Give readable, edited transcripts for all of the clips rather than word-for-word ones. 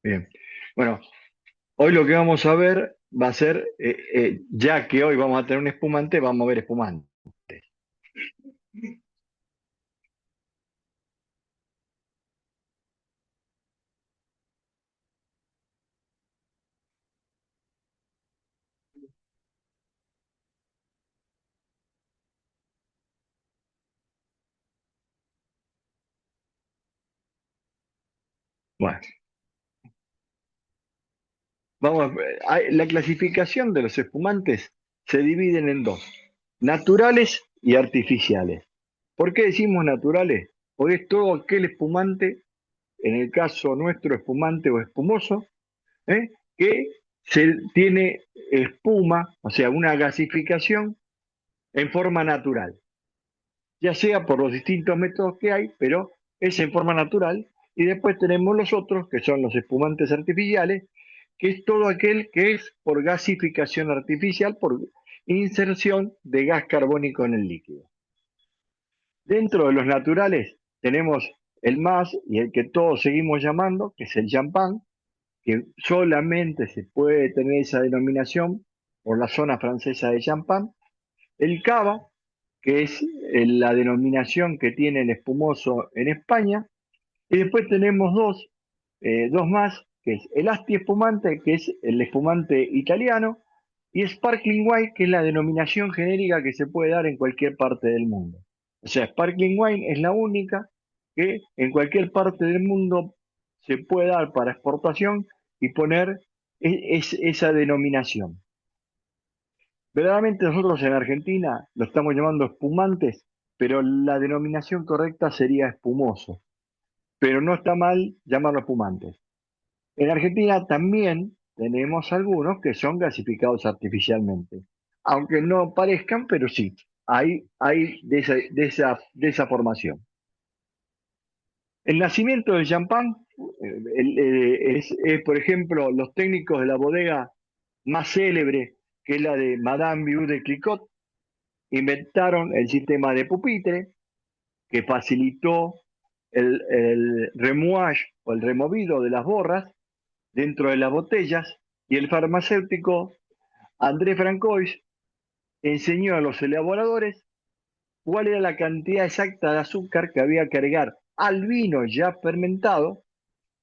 Bien. Bueno, hoy lo que vamos a ver va a ser, ya que hoy vamos a tener un espumante, vamos a ver espumante. Bueno, la clasificación de los espumantes se dividen en dos, naturales y artificiales. ¿Por qué decimos naturales? Porque es todo aquel espumante, en el caso nuestro, espumante o espumoso, ¿eh? que tiene espuma, o sea, una gasificación en forma natural, ya sea por los distintos métodos que hay, pero es en forma natural. Y después tenemos los otros, que son los espumantes artificiales, que es todo aquel que es por gasificación artificial, por inserción de gas carbónico en el líquido. Dentro de los naturales tenemos el más y el que todos seguimos llamando, que es el champán, que solamente se puede tener esa denominación por la zona francesa de Champagne, el cava, que es la denominación que tiene el espumoso en España, y después tenemos dos más, que es el Asti espumante, que es el espumante italiano, y Sparkling Wine, que es la denominación genérica que se puede dar en cualquier parte del mundo. O sea, Sparkling Wine es la única que en cualquier parte del mundo se puede dar para exportación y poner esa denominación. Verdaderamente nosotros en Argentina lo estamos llamando espumantes, pero la denominación correcta sería espumoso, pero no está mal llamarlo espumantes. En Argentina también tenemos algunos que son gasificados artificialmente, aunque no parezcan, pero sí, hay de esa formación. El nacimiento del champán por ejemplo, los técnicos de la bodega más célebre, que es la de Madame Vieux de Clicquot, inventaron el sistema de pupitre que facilitó el remouage o el removido de las borras dentro de las botellas, y el farmacéutico André Francois enseñó a los elaboradores cuál era la cantidad exacta de azúcar que había que agregar al vino ya fermentado,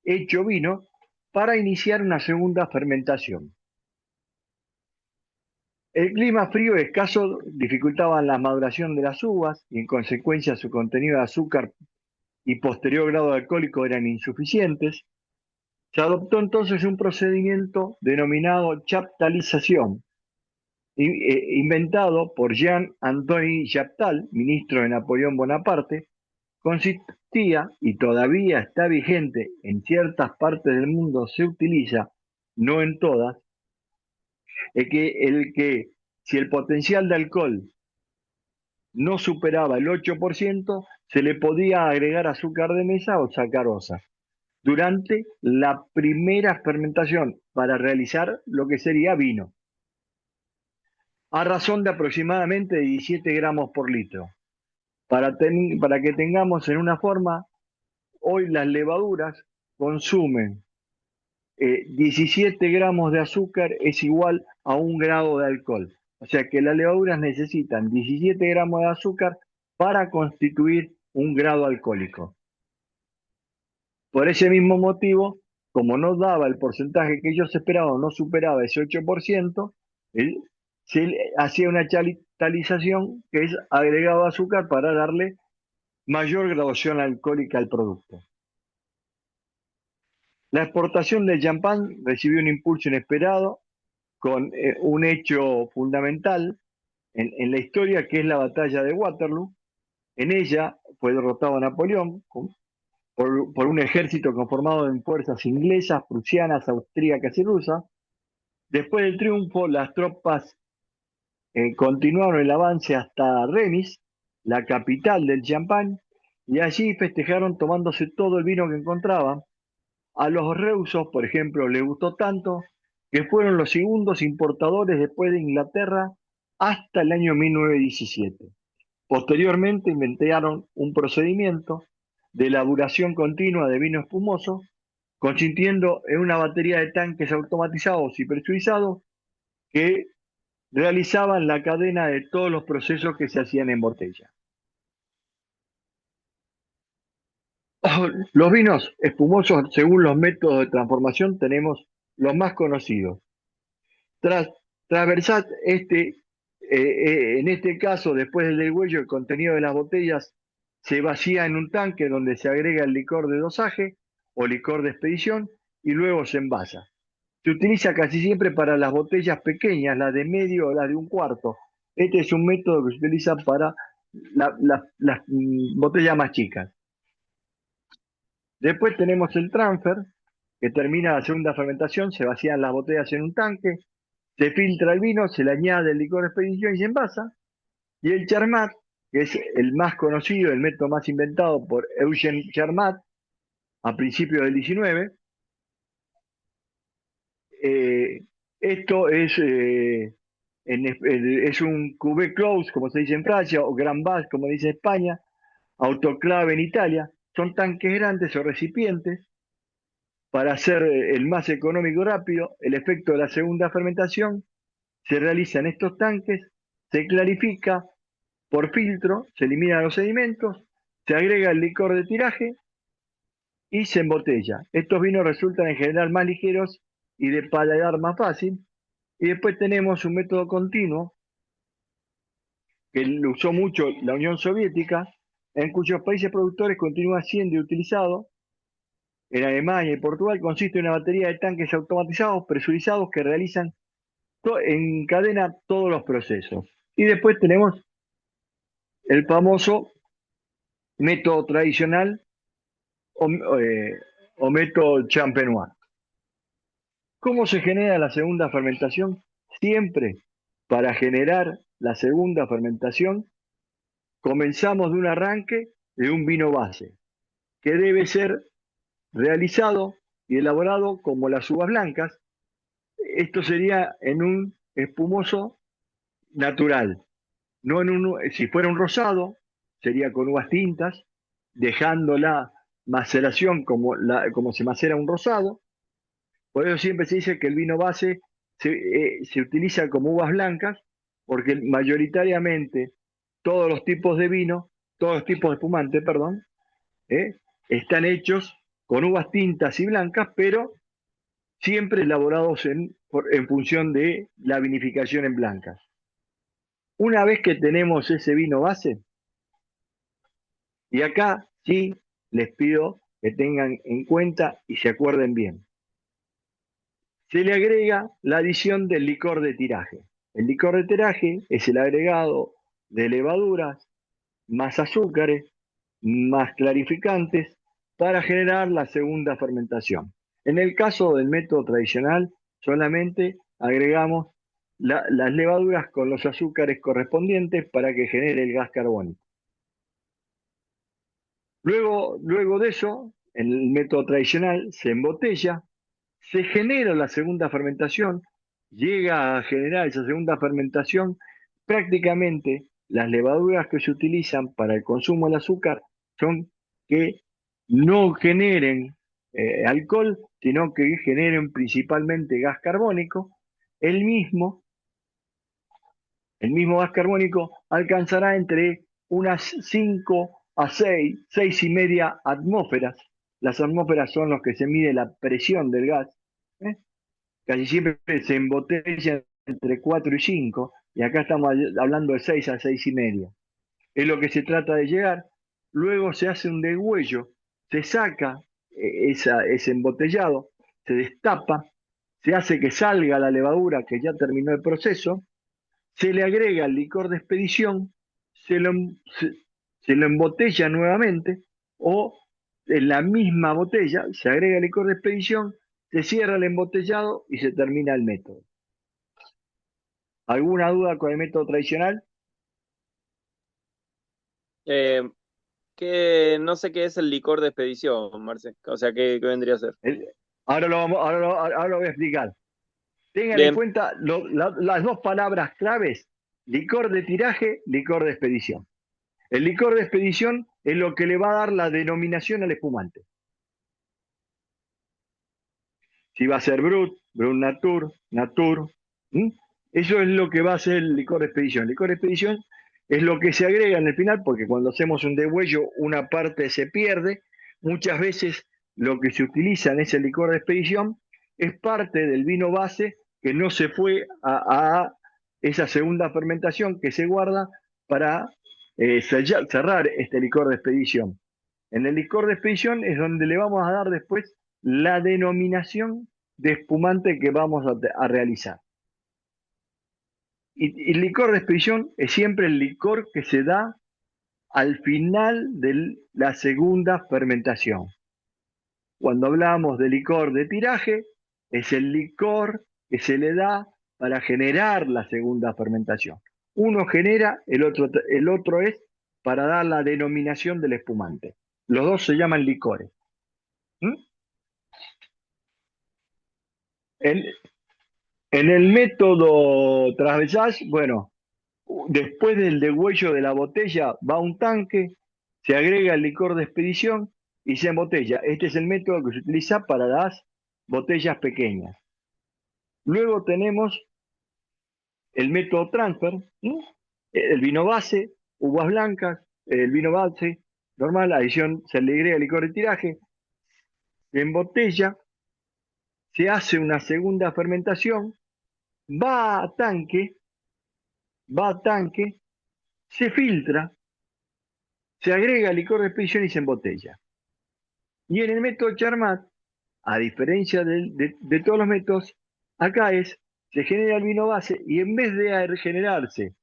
hecho vino, para iniciar una segunda fermentación. El clima frío y escaso dificultaban la maduración de las uvas y en consecuencia su contenido de azúcar y posterior grado alcohólico eran insuficientes. Se adoptó entonces un procedimiento denominado chaptalización, inventado por Jean-Antoine Chaptal, ministro de Napoleón Bonaparte. Consistía, y todavía está vigente en ciertas partes del mundo se utiliza, no en todas, el que si el potencial de alcohol no superaba el 8%, se le podía agregar azúcar de mesa o sacarosa durante la primera fermentación para realizar lo que sería vino, a razón de aproximadamente 17 gramos por litro. Para que tengamos en una forma, hoy las levaduras consumen 17 gramos de azúcar es igual a 1 grado de alcohol. O sea que las levaduras necesitan 17 gramos de azúcar para constituir 1 grado alcohólico. Por ese mismo motivo, como no daba el porcentaje que ellos esperaban, no superaba ese 8%, él, se hacía una chalitalización, que es agregado azúcar para darle mayor graduación alcohólica al producto. La exportación del champán recibió un impulso inesperado con un hecho fundamental en la historia, que es la batalla de Waterloo. En ella fue derrotado Napoleón por un ejército conformado en fuerzas inglesas, prusianas, austríacas y rusas. Después del triunfo, las tropas continuaron el avance hasta Remis, la capital del champán, y allí festejaron tomándose todo el vino que encontraban. A los reusos, por ejemplo, les gustó tanto que fueron los segundos importadores después de Inglaterra hasta el año 1917. Posteriormente inventaron un procedimiento de elaboración continua de vino espumoso consistiendo en una batería de tanques automatizados y presurizados que realizaban la cadena de todos los procesos que se hacían en botella. Los vinos espumosos, según los métodos de transformación, tenemos los más conocidos. Tras versar en este caso, después del degüello, el contenido de las botellas se vacía en un tanque donde se agrega el licor de dosaje o licor de expedición y luego se envasa. Se utiliza casi siempre para las botellas pequeñas, las de medio o las de un cuarto. Este es un método que se utiliza para las botellas más chicas. Después tenemos el transfer, que termina la segunda fermentación, se vacían las botellas en un tanque, se filtra el vino, se le añade el licor de expedición y se envasa. Y el Charmat, que es el más conocido, el método más inventado por Eugène Charmat a principios del 19. Esto es un cuvée close, como se dice en Francia, o grand vase, como dice en España, autoclave en Italia. Son tanques grandes o recipientes para hacer el más económico y rápido. El efecto de la segunda fermentación se realiza en estos tanques, se clarifica por filtro, se eliminan los sedimentos, se agrega el licor de tiraje y se embotella. Estos vinos resultan en general más ligeros y de paladar más fácil. Y después tenemos un método continuo que lo usó mucho la Unión Soviética, en cuyos países productores continúa siendo utilizado. En Alemania y Portugal consiste en una batería de tanques automatizados, presurizados, que realizan en cadena todos los procesos. Y después tenemos el famoso método tradicional o, o método champenois. ¿Cómo se genera la segunda fermentación? Siempre para generar la segunda fermentación comenzamos de un arranque de un vino base, que debe ser realizado y elaborado como las uvas blancas. Esto sería en un espumoso natural, no en si fuera un rosado, sería con uvas tintas, dejando la maceración como se macera un rosado. Por eso siempre se dice que el vino base se utiliza como uvas blancas, porque mayoritariamente todos los tipos de vino, todos los tipos de espumante, perdón, ¿eh? Están hechos con uvas tintas y blancas, pero siempre elaborados en función de la vinificación en blancas. Una vez que tenemos ese vino base, y acá sí les pido que tengan en cuenta y se acuerden bien, se le agrega la adición del licor de tiraje. El licor de tiraje es el agregado de levaduras, más azúcares, más clarificantes, para generar la segunda fermentación. En el caso del método tradicional, solamente agregamos las levaduras con los azúcares correspondientes para que genere el gas carbónico. Luego de eso, en el método tradicional, se embotella, se genera la segunda fermentación, llega a generar esa segunda fermentación, prácticamente las levaduras que se utilizan para el consumo del azúcar son que no generen alcohol, sino que generen principalmente gas carbónico. El mismo, el mismo gas carbónico alcanzará entre unas 5 a 6,5 atmósferas. Las atmósferas son los que se mide la presión del gas. ¿eh? Casi siempre se embotella entre 4 y 5, y acá estamos hablando de 6 a 6,5. Es lo que se trata de llegar. Luego se hace un degüello, se saca ese embotellado, se destapa, se hace que salga la levadura que ya terminó el proceso, se le agrega el licor de expedición, se lo embotella nuevamente, o en la misma botella se agrega el licor de expedición, se cierra el embotellado y se termina el método. ¿Alguna duda con el método tradicional? Eh, que no sé qué es el licor de expedición, Marce. O sea, ¿qué vendría a ser? Ahora lo voy a explicar. Tengan en Bien, cuenta las dos palabras claves: licor de tiraje, licor de expedición. El licor de expedición es lo que le va a dar la denominación al espumante. Si va a ser Brut, Brut Natur, Natur. ¿Mm? Eso es lo que va a ser el licor de expedición. El licor de expedición es lo que se agrega en el final, porque cuando hacemos un degüello, una parte se pierde. Muchas veces lo que se utiliza en ese licor de expedición es parte del vino base que no se fue a esa segunda fermentación que se guarda para cerrar este licor de expedición. En el licor de expedición es donde le vamos a dar después la denominación de espumante que vamos a realizar. Y el licor de expedición es siempre el licor que se da al final de la segunda fermentación. Cuando hablamos de licor de tiraje, es el licor que se le da para generar la segunda fermentación. Uno genera, el otro es para dar la denominación del espumante. Los dos se llaman licores. ¿Mm? En, en el método transversal, bueno, después del degüello de la botella va a un tanque, se agrega el licor de expedición y se embotella. Este es el método que se utiliza para las botellas pequeñas. Luego tenemos el método transfer, ¿no? El vino base, uvas blancas, el vino base normal, adición, se le agrega licor de tiraje, se embotella, se hace una segunda fermentación, va a tanque, va a tanque, se filtra, se agrega licor de expedición y se embotella. Y en el método Charmat, a diferencia de todos los métodos, acá se genera el vino base y en vez de generarse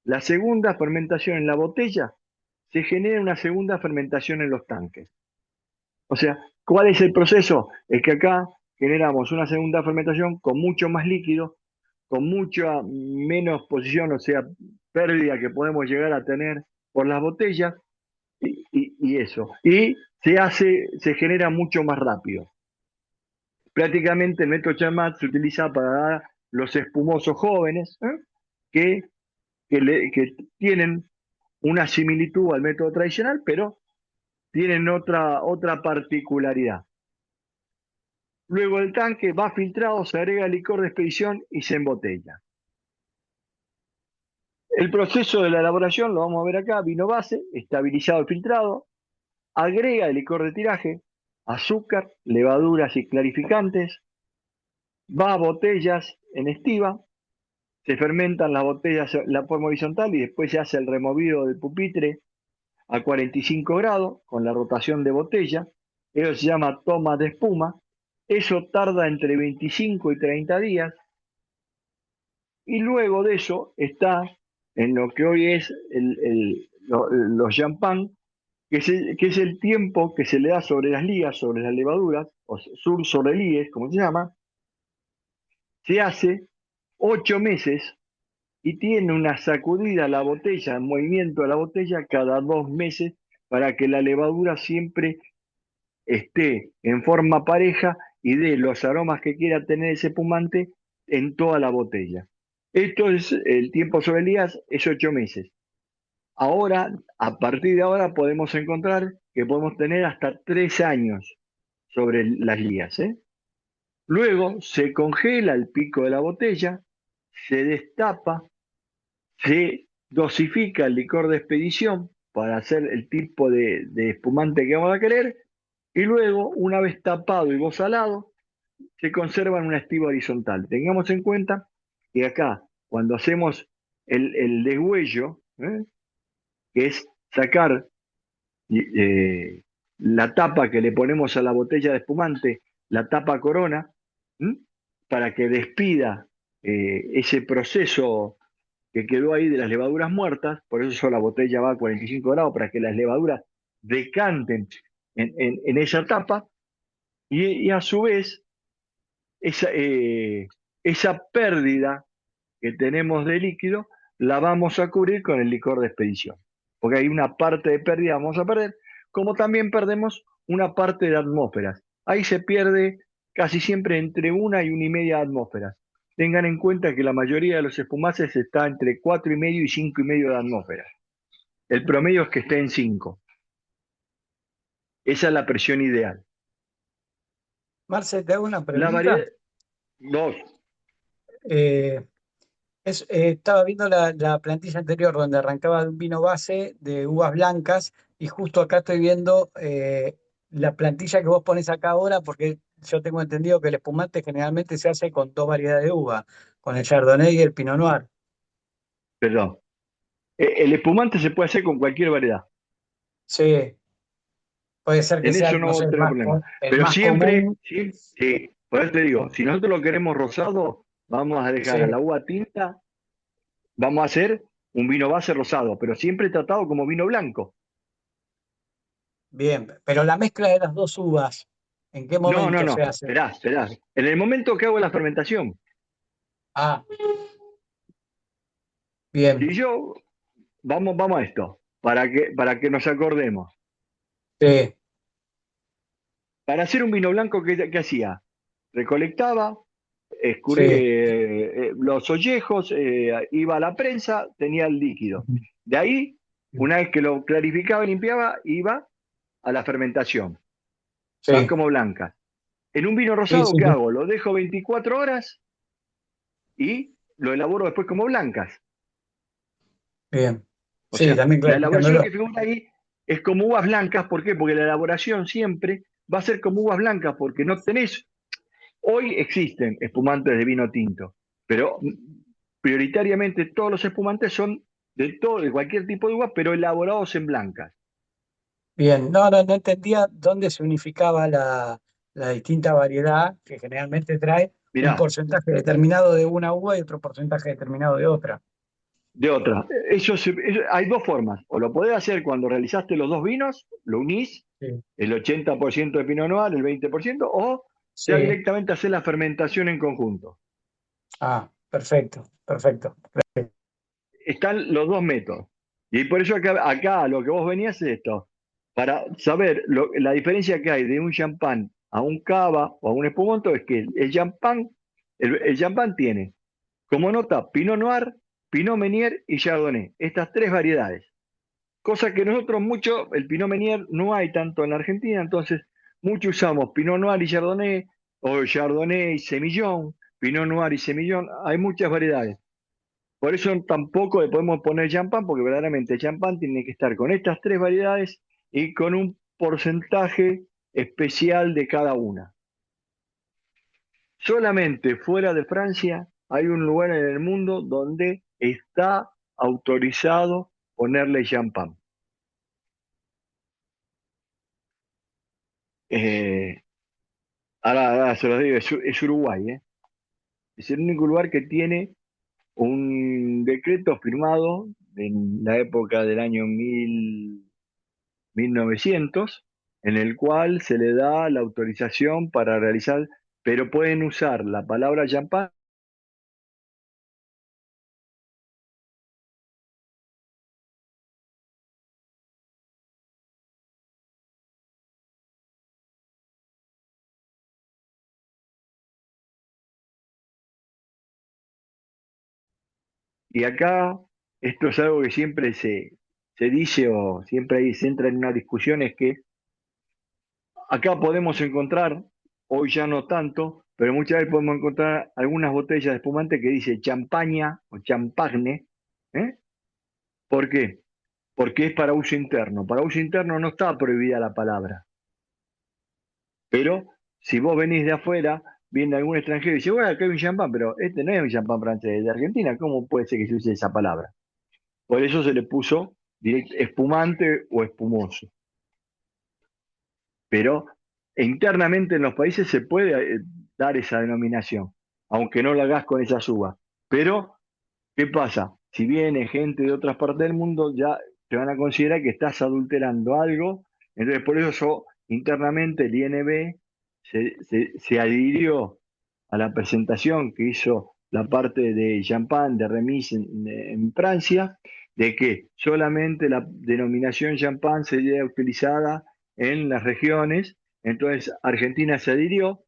la segunda fermentación en la botella, se genera una segunda fermentación en los tanques. O sea, ¿cuál es el proceso? Es que acá generamos una segunda fermentación con mucho más líquido, con mucha menos posición, o sea, pérdida que podemos llegar a tener por las botellas, y eso. Y se genera mucho más rápido. Prácticamente el método Chamat se utiliza para dar los espumosos jóvenes, que, que tienen una similitud al método tradicional, pero tienen otra particularidad. Luego el tanque va filtrado, se agrega licor de expedición y se embotella. El proceso de la elaboración lo vamos a ver acá: vino base, estabilizado y filtrado, agrega el licor de tiraje, azúcar, levaduras y clarificantes, va a botellas en estiva, se fermentan las botellas en la forma horizontal y después se hace el removido del pupitre a 45 grados con la rotación de botella. Eso se llama toma de espuma. Eso tarda entre 25 y 30 días. Y luego de eso está en lo que hoy es los champán, que es el tiempo que se le da sobre las ligas, sobre las levaduras, o sur sobre lies, como se llama. Se hace 8 meses y tiene una sacudida a la botella, un movimiento a la botella cada 2 meses para que la levadura siempre esté en forma pareja y dé los aromas que quiera tener ese espumante en toda la botella. Esto es el tiempo sobre lías, es 8 meses. Ahora, a partir de ahora, podemos encontrar que podemos tener hasta 3 años sobre las lías, ¿eh? Luego se congela el pico de la botella, se destapa, se dosifica el licor de expedición para hacer el tipo de espumante que vamos a querer, y luego, una vez tapado y bosalado, se conserva en una estiva horizontal. Tengamos en cuenta que acá, cuando hacemos el degüello, que es sacar la tapa que le ponemos a la botella de espumante, la tapa corona, ¿m? Para que despida ese proceso que quedó ahí de las levaduras muertas. Por eso la botella va a 45 grados, para que las levaduras decanten en esa tapa, y a su vez esa pérdida que tenemos de líquido la vamos a cubrir con el licor de expedición, porque hay una parte de pérdida vamos a perder, como también perdemos una parte de atmósferas. Ahí se pierde casi siempre entre 1 y 1,5 atmósferas. Tengan en cuenta que la mayoría de los espumantes está entre 4,5 y 5,5 de atmósferas. El promedio es que esté en 5. Esa es la presión ideal. Marce, te hago una La pregunta. variedad, dos, Eh, estaba viendo la plantilla anterior donde arrancaba de un vino base de uvas blancas y justo acá estoy viendo la plantilla que vos pones acá ahora porque yo tengo entendido que el espumante generalmente se hace con dos variedades de uva, con el Chardonnay y el Pinot Noir. perdón. El espumante se puede hacer con cualquier variedad. Sí, puede ser que En sea, eso no sé, no tengo problema. el Pero más siempre, común. sí, sí, por eso te digo, si nosotros lo queremos rosado, vamos a dejar a Sí, la uva tinta, vamos a hacer un vino base rosado, pero siempre tratado como vino blanco. bien, pero la mezcla de las dos uvas, ¿en qué No, no, momento se no, hace? esperá, esperá. En el momento que hago la fermentación, Ah, bien, si yo, vamos a esto, para que nos acordemos. sí, Para hacer un vino blanco, ¿qué hacía? Recolectaba, sí. los ollejos, iba a la prensa, tenía el líquido. De ahí, una vez que lo clarificaba y limpiaba, iba a la fermentación. Van Sí, como blancas. En un vino sí, rosado, sí, ¿qué sí. hago? Lo dejo 24 horas y lo elaboro después como blancas. Bien. O Sí, sea, también la elaboración que clarificándolo. figura ahí es como uvas blancas. ¿Por qué? Porque la elaboración siempre va a ser como uvas blancas, porque no tenés. Hoy existen espumantes de vino tinto, pero prioritariamente todos los espumantes son de cualquier tipo de uva, pero elaborados en blancas. Bien, no entendía dónde se unificaba la distinta variedad que generalmente trae un Mirá, porcentaje determinado de una uva y otro porcentaje determinado de otra. de otra. Hay dos formas. O lo podés hacer cuando realizaste los dos vinos, lo unís, Sí, el 80% de Pinot Noir, el 20%, o ya sí. directamente hacer la fermentación en conjunto. Ah, perfecto, perfecto. Están los dos métodos. Y por eso acá lo que vos venías es esto, para saber la diferencia que hay de un champán a un cava o a un espumoso es que el champán tiene como nota Pinot Noir, Pinot Meunier y Chardonnay, estas tres variedades. Cosa que nosotros mucho, el Pinot Meunier no hay tanto en la Argentina, entonces mucho usamos Pinot Noir y Chardonnay, o Chardonnay y Semillón, Pinot Noir y Semillón, hay muchas variedades. Por eso tampoco le podemos poner champán, porque verdaderamente el champán tiene que estar con estas tres variedades y con un porcentaje especial de cada una. Solamente fuera de Francia hay un lugar en el mundo donde está autorizado ponerle champán. Eh, ahora se los digo, es Uruguay, ¿eh? Es el único lugar que tiene un decreto firmado en la época del año 1900, en el cual se le da la autorización para realizar, pero pueden usar la palabra champán. Y acá, esto es algo que siempre se dice o siempre ahí se entra en una discusión, es que acá podemos encontrar, hoy ya no tanto, pero muchas veces podemos encontrar algunas botellas de espumante que dice champaña o champagne. ¿Eh? ¿Por qué? Porque es para uso interno. Para uso interno no está prohibida la palabra. Pero si vos venís de afuera, viene algún extranjero y dice, bueno, acá hay un champán, pero este no es un champán francés, es de Argentina, ¿cómo puede ser que se use esa palabra? Por eso se le puso espumante o espumoso. Pero internamente en los países se puede dar esa denominación, aunque no lo hagas con esa uvas. Pero, ¿qué pasa? Si viene gente de otras partes del mundo, ya te van a considerar que estás adulterando algo. Entonces, por eso internamente el INB se adhirió a la presentación que hizo la parte de Champagne, de Remis en Francia, de que solamente la denominación Champagne sería utilizada en las regiones. Entonces Argentina se adhirió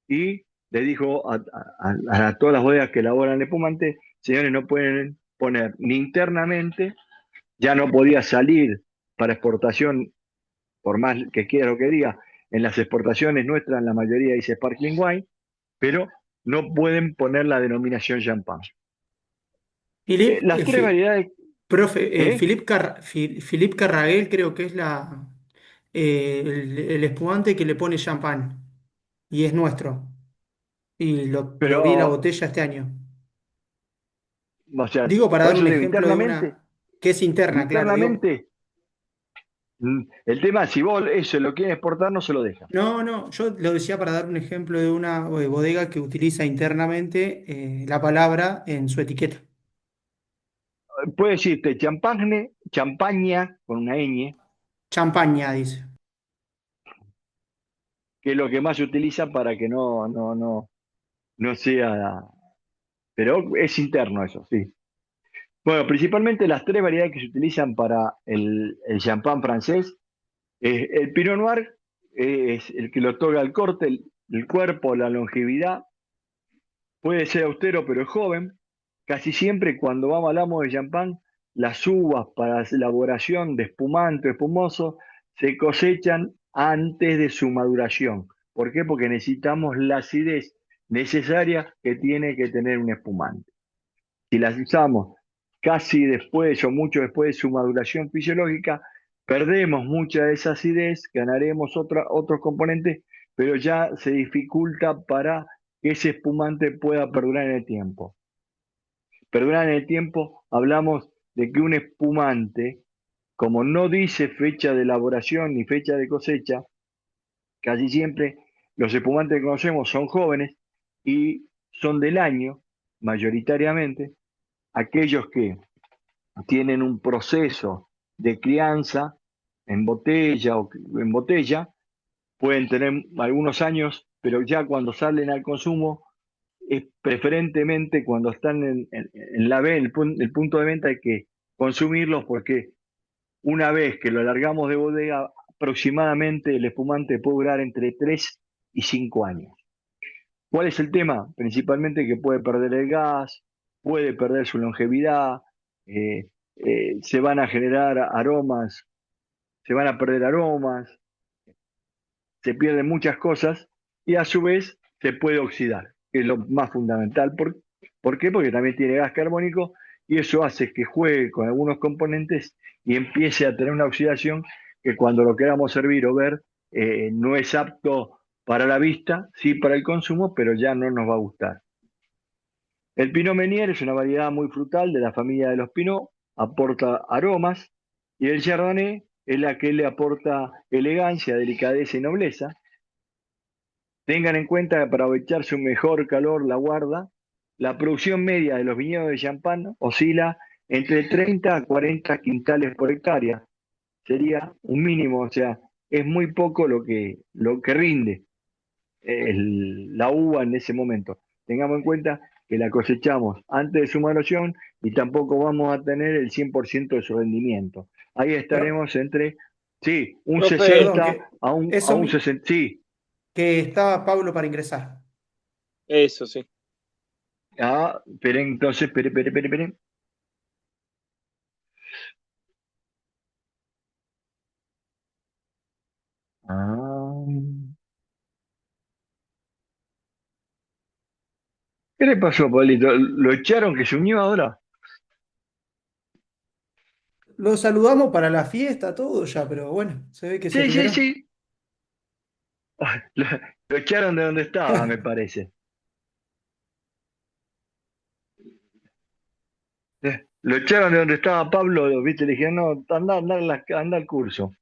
y le dijo a todas las bodegas que elaboran espumante, señores, no pueden poner ni internamente, ya no podía salir para exportación, por más que quiera lo que diga, en las exportaciones nuestras la mayoría dice sparkling wine, pero no pueden poner la denominación champán. Philip, Las tres variedades, profe, ¿eh? Philip Carragel creo que es el espumante que le pone champán y es nuestro. Y lo vi en la Pero, botella este año. o sea, Digo para por dar eso un digo, ejemplo de internamente, una que es interna, claro. Digo, internamente, el tema, si vos eso lo quieren exportar, no se lo dejan. no, no, yo lo decía para dar un ejemplo de una bodega que utiliza internamente la palabra en su etiqueta. Puede decirte champagne, champaña, con una ñ, Champaña, dice. que es lo que más se utiliza para que no sea, pero es interno eso, sí. Bueno, principalmente las tres variedades que se utilizan para el champán francés, el Pinot Noir es el que le otorga el corte, el cuerpo, la longevidad, puede ser austero pero es joven. Casi siempre cuando hablamos de champán, las uvas para la elaboración de espumante o espumoso se cosechan antes de su maduración. ¿Por qué? Porque necesitamos la acidez necesaria que tiene que tener un espumante. Si las usamos casi después o mucho después de su maduración fisiológica, perdemos mucha de esa acidez, ganaremos otros componentes, pero ya se dificulta para que ese espumante pueda perdurar en el tiempo. Perdurar en el tiempo, hablamos de que un espumante, como no dice fecha de elaboración ni fecha de cosecha, casi siempre los espumantes que conocemos son jóvenes y son del año, mayoritariamente, aquellos que tienen un proceso de crianza en botella o en botella, pueden tener algunos años, pero ya cuando salen al consumo, es preferentemente cuando están en la el punto de venta hay que consumirlos porque una vez que lo alargamos de bodega, aproximadamente el espumante puede durar entre 3 y 5 años. ¿Cuál es el tema? Principalmente que puede perder el gas, puede perder su longevidad, eh, se van a generar aromas, se van a perder aromas, se pierden muchas cosas y a su vez se puede oxidar, que es lo más fundamental. ¿Por qué? Porque también tiene gas carbónico y eso hace que juegue con algunos componentes y empiece a tener una oxidación que cuando lo queramos servir o ver no es apto para la vista, sí para el consumo, pero ya no nos va a gustar. El Pinot Meunier es una variedad muy frutal de la familia de los Pinot, aporta aromas, y el Chardonnay es la que le aporta elegancia, delicadeza y nobleza. Tengan en cuenta que para aprovechar su mejor calor la guarda, la producción media de los viñedos de champán oscila entre 30 a 40 quintales por hectárea. Sería un mínimo, o sea, es muy poco lo que rinde la uva en ese momento. Tengamos en cuenta que la cosechamos antes de su maduración y tampoco vamos a tener el 100% de su rendimiento. Ahí Pero, estaremos entre, sí, un Profe, perdón, 60 que a eso un 60, sí. que estaba Pablo para ingresar. eso sí. Ah, pero entonces, espere. Ah, ¿qué le pasó, Pablito? ¿Lo echaron que se unió ahora? Lo saludamos para la fiesta, todo ya, pero bueno, se ve que se Sí, sí, liberó. sí. Lo, lo echaron de donde estaba, me parece. Lo echaron de donde estaba Pablo, ¿viste? Le dijeron, no, anda al curso.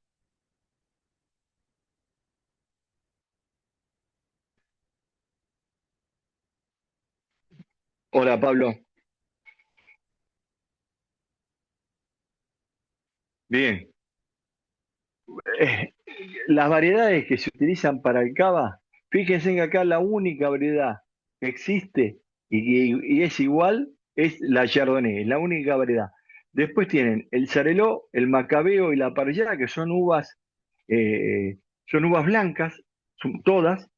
Hola, Pablo. Bien. Eh, las variedades que se utilizan para el cava, fíjense que acá la única variedad que existe y es igual es la Chardonnay, es la única variedad. Después tienen el Sareló, el Macabeo y la Parellada, que eh, son uvas blancas, son todas,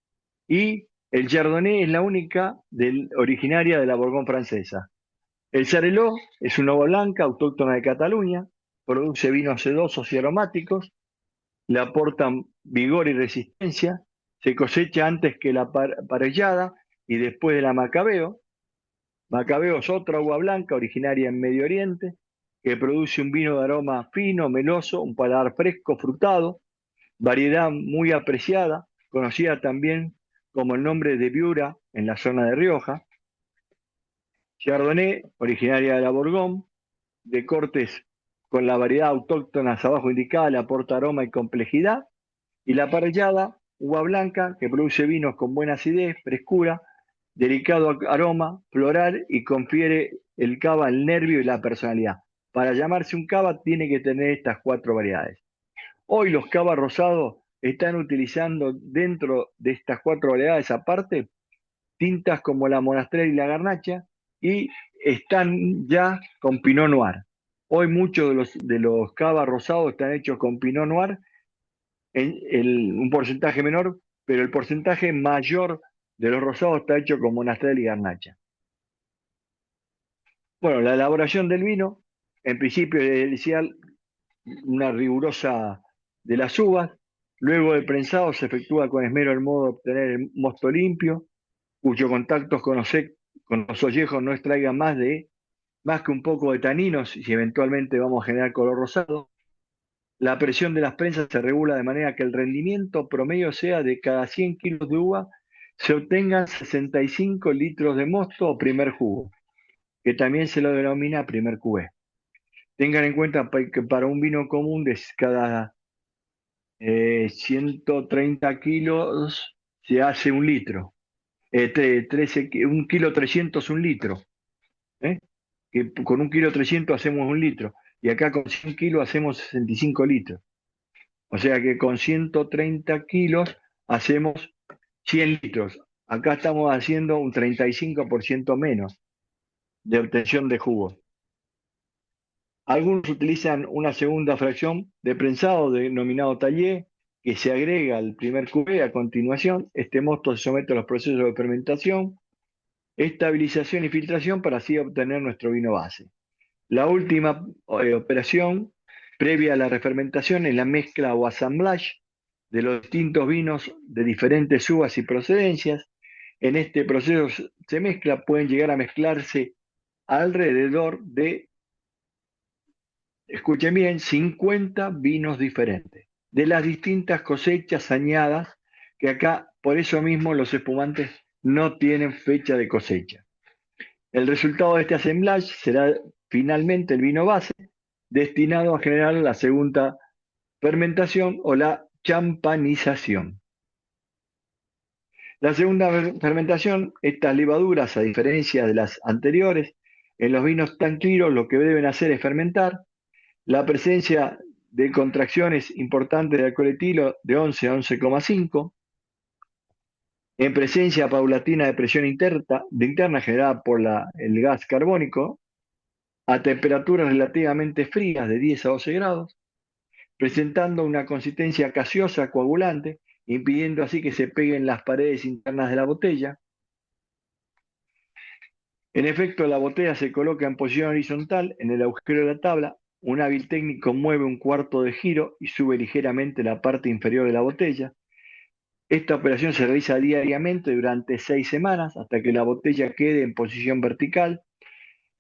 y el Chardonnay es la única originaria de la Bourgogne francesa. El Sareló es una uva blanca autóctona de Cataluña, produce vinos sedosos y aromáticos, le aportan vigor y resistencia. Se cosecha antes que la parellada y después de la macabeo. Macabeo es otra uva blanca originaria en Medio Oriente que produce un vino de aroma fino, meloso, un paladar fresco, frutado, variedad muy apreciada, conocida también como el nombre de Viura en la zona de Rioja. Chardonnay, originaria de la Bourgogne, de cortes con la variedad autóctona abajo indicada, le aporta aroma y complejidad. Y la parellada, uva blanca, que produce vinos con buena acidez, frescura, delicado aroma, floral y confiere el cava el nervio y la personalidad. Para llamarse un cava tiene que tener estas 4 variedades. Hoy los cavas rosados están utilizando dentro de estas 4 variedades aparte tintas como la Monastrell y la Garnacha y están ya con Pinot Noir. Hoy muchos de los cavas rosados están hechos con Pinot Noir un porcentaje menor, pero el porcentaje mayor de los rosados está hecho con Monastrell y Garnacha. Bueno, la elaboración del vino, en principio es inicial una rigurosa de las uvas, luego del prensado se efectúa con esmero el modo de obtener el mosto limpio, cuyo contacto con los ollejos no extraiga más que un poco de taninos y eventualmente vamos a generar color rosado. La presión de las prensas se regula de manera que el rendimiento promedio sea de cada 100 kilos de uva se obtengan 65 litros de mosto o primer jugo, que también se lo denomina primer cuvée. Tengan en cuenta que para un vino común de cada 130 kilos se hace un litro. 1 kilo 300 un litro. Que con 1 kilo 300 hacemos un litro. Y acá con 100 kilos hacemos 65 litros. O sea que con 130 kilos hacemos 100 litros. Acá estamos haciendo un 35% menos de obtención de jugo. Algunos utilizan una segunda fracción de prensado denominado taillé, que se agrega al primer cuvée a continuación. Este mosto se somete a los procesos de fermentación, estabilización y filtración para así obtener nuestro vino base. La última operación previa a la refermentación es la mezcla o assemblage de los distintos vinos de diferentes uvas y procedencias. En este proceso se mezcla, pueden llegar a mezclarse alrededor de, escuchen bien, 50 vinos diferentes, de las distintas cosechas añadas, que acá, por eso mismo, los espumantes no tienen fecha de cosecha. El resultado de este assemblage será finalmente el vino base, destinado a generar la segunda fermentación o la champanización. La segunda fermentación, estas levaduras, a diferencia de las anteriores, en los vinos tan claros lo que deben hacer es fermentar. La presencia de contracciones importantes de alcohol etilo de 11 a 11,5, en presencia paulatina de presión interna generada por el gas carbónico, a temperaturas relativamente frías de 10 a 12 grados, presentando una consistencia gaseosa coagulante, impidiendo así que se peguen las paredes internas de la botella. En efecto, la botella se coloca en posición horizontal en el agujero de la tabla. Un hábil técnico mueve un cuarto de giro y sube ligeramente la parte inferior de la botella. Esta operación se realiza diariamente durante 6 semanas hasta que la botella quede en posición vertical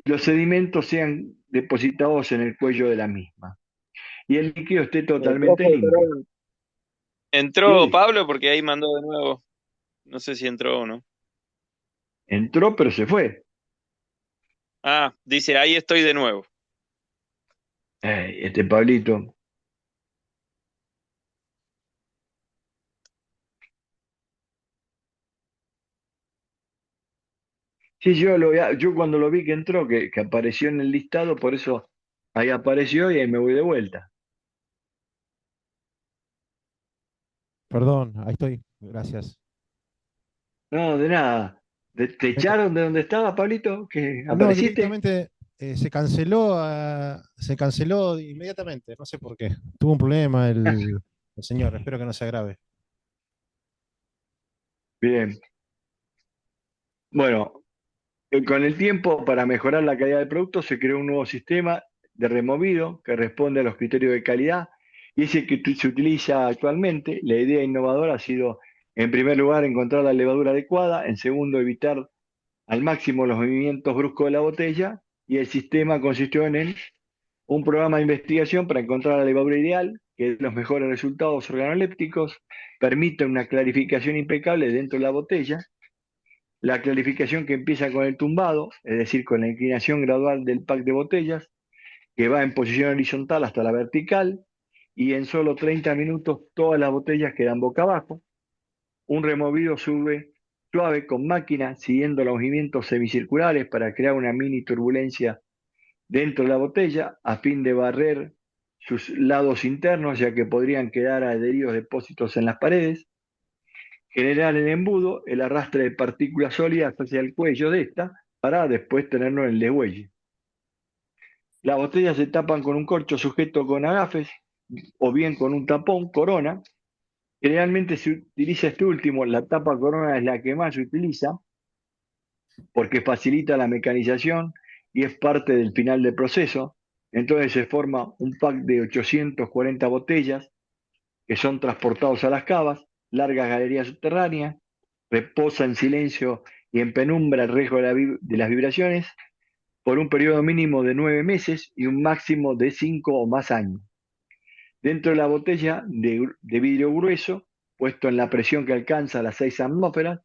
y los sedimentos sean depositados en el cuello de la misma y el líquido esté totalmente limpio. Entró Sí, Pablo porque ahí mandó de nuevo. No sé si entró o no. entró pero se fue. Ah, dice, ahí estoy de nuevo. Este Pablito. Sí, yo cuando lo vi que entró, que apareció en el listado, por eso ahí apareció y ahí me voy de vuelta. Perdón, ahí estoy. Gracias. No, de nada. ¿Te Me ca- echaron de donde estaba, Pablito? ¿Que no, apareciste? directamente se canceló inmediatamente. No sé por qué. Tuvo un problema el señor. Espero que no se agrave. Bien. Bueno, con el tiempo, para mejorar la calidad del producto, se creó un nuevo sistema de removido que responde a los criterios de calidad y ese que se utiliza actualmente. La idea innovadora ha sido, en primer lugar, encontrar la levadura adecuada, en segundo, evitar al máximo los movimientos bruscos de la botella, y el sistema consistió en un programa de investigación para encontrar la levadura ideal, que dé los mejores resultados organolépticos, permite una clarificación impecable dentro de la botella, la clarificación que empieza con el tumbado, es decir, con la inclinación gradual del pack de botellas, que va en posición horizontal hasta la vertical, y en solo 30 minutos todas las botellas quedan boca abajo. Un removido suave con máquina, siguiendo los movimientos semicirculares para crear una mini turbulencia dentro de la botella, a fin de barrer sus lados internos, ya que podrían quedar adheridos depósitos en las paredes. Generar el embudo, el arrastre de partículas sólidas hacia el cuello de esta, para después tenerlo en el degüelle. Las botellas se tapan con un corcho sujeto con agafes o bien con un tapón, corona. Generalmente se utiliza este último, la tapa corona es la que más se utiliza porque facilita la mecanización y es parte del final del proceso. Entonces se forma un pack de 840 botellas que son transportados a las cavas, largas galerías subterráneas, reposa en silencio y en penumbra el riesgo de las vibraciones por un periodo mínimo de 9 meses y un máximo de 5 o más años. Dentro de la botella de vidrio grueso, puesto en la presión que alcanza las 6 atmósferas,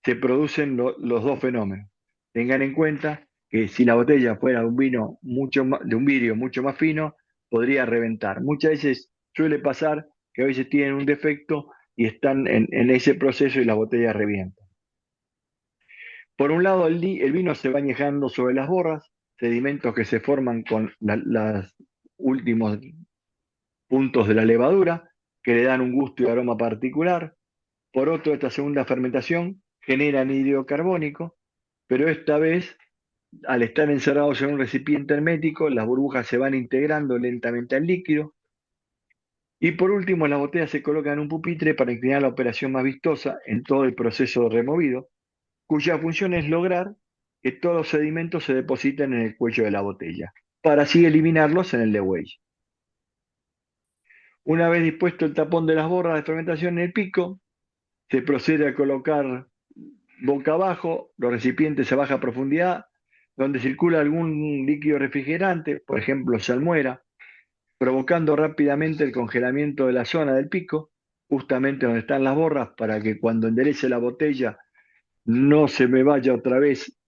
se producen los dos fenómenos. Tengan en cuenta que si la botella fuera de un vino de un vidrio mucho más fino, podría reventar. Muchas veces suele pasar que a veces tienen un defecto y están en ese proceso y las botellas revientan. Por un lado, el vino se va añejando sobre las borras, sedimentos que se forman con los últimos puntos de la levadura, que le dan un gusto y aroma particular. Por otro, esta segunda fermentación genera anhídrido carbónico, pero esta vez, al estar encerrados en un recipiente hermético, las burbujas se van integrando lentamente al líquido. Y por último, las botellas se colocan en un pupitre para inclinar la operación más vistosa en todo el proceso de removido, cuya función es lograr que todos los sedimentos se depositen en el cuello de la botella, para así eliminarlos en el degüelle. Una vez dispuesto el tapón de las borras de fermentación en el pico, se procede a colocar boca abajo los recipientes a baja profundidad, donde circula algún líquido refrigerante, por ejemplo salmuera, provocando rápidamente el congelamiento de la zona del pico, justamente donde están las borras, para que cuando enderece la botella no se me vaya otra vez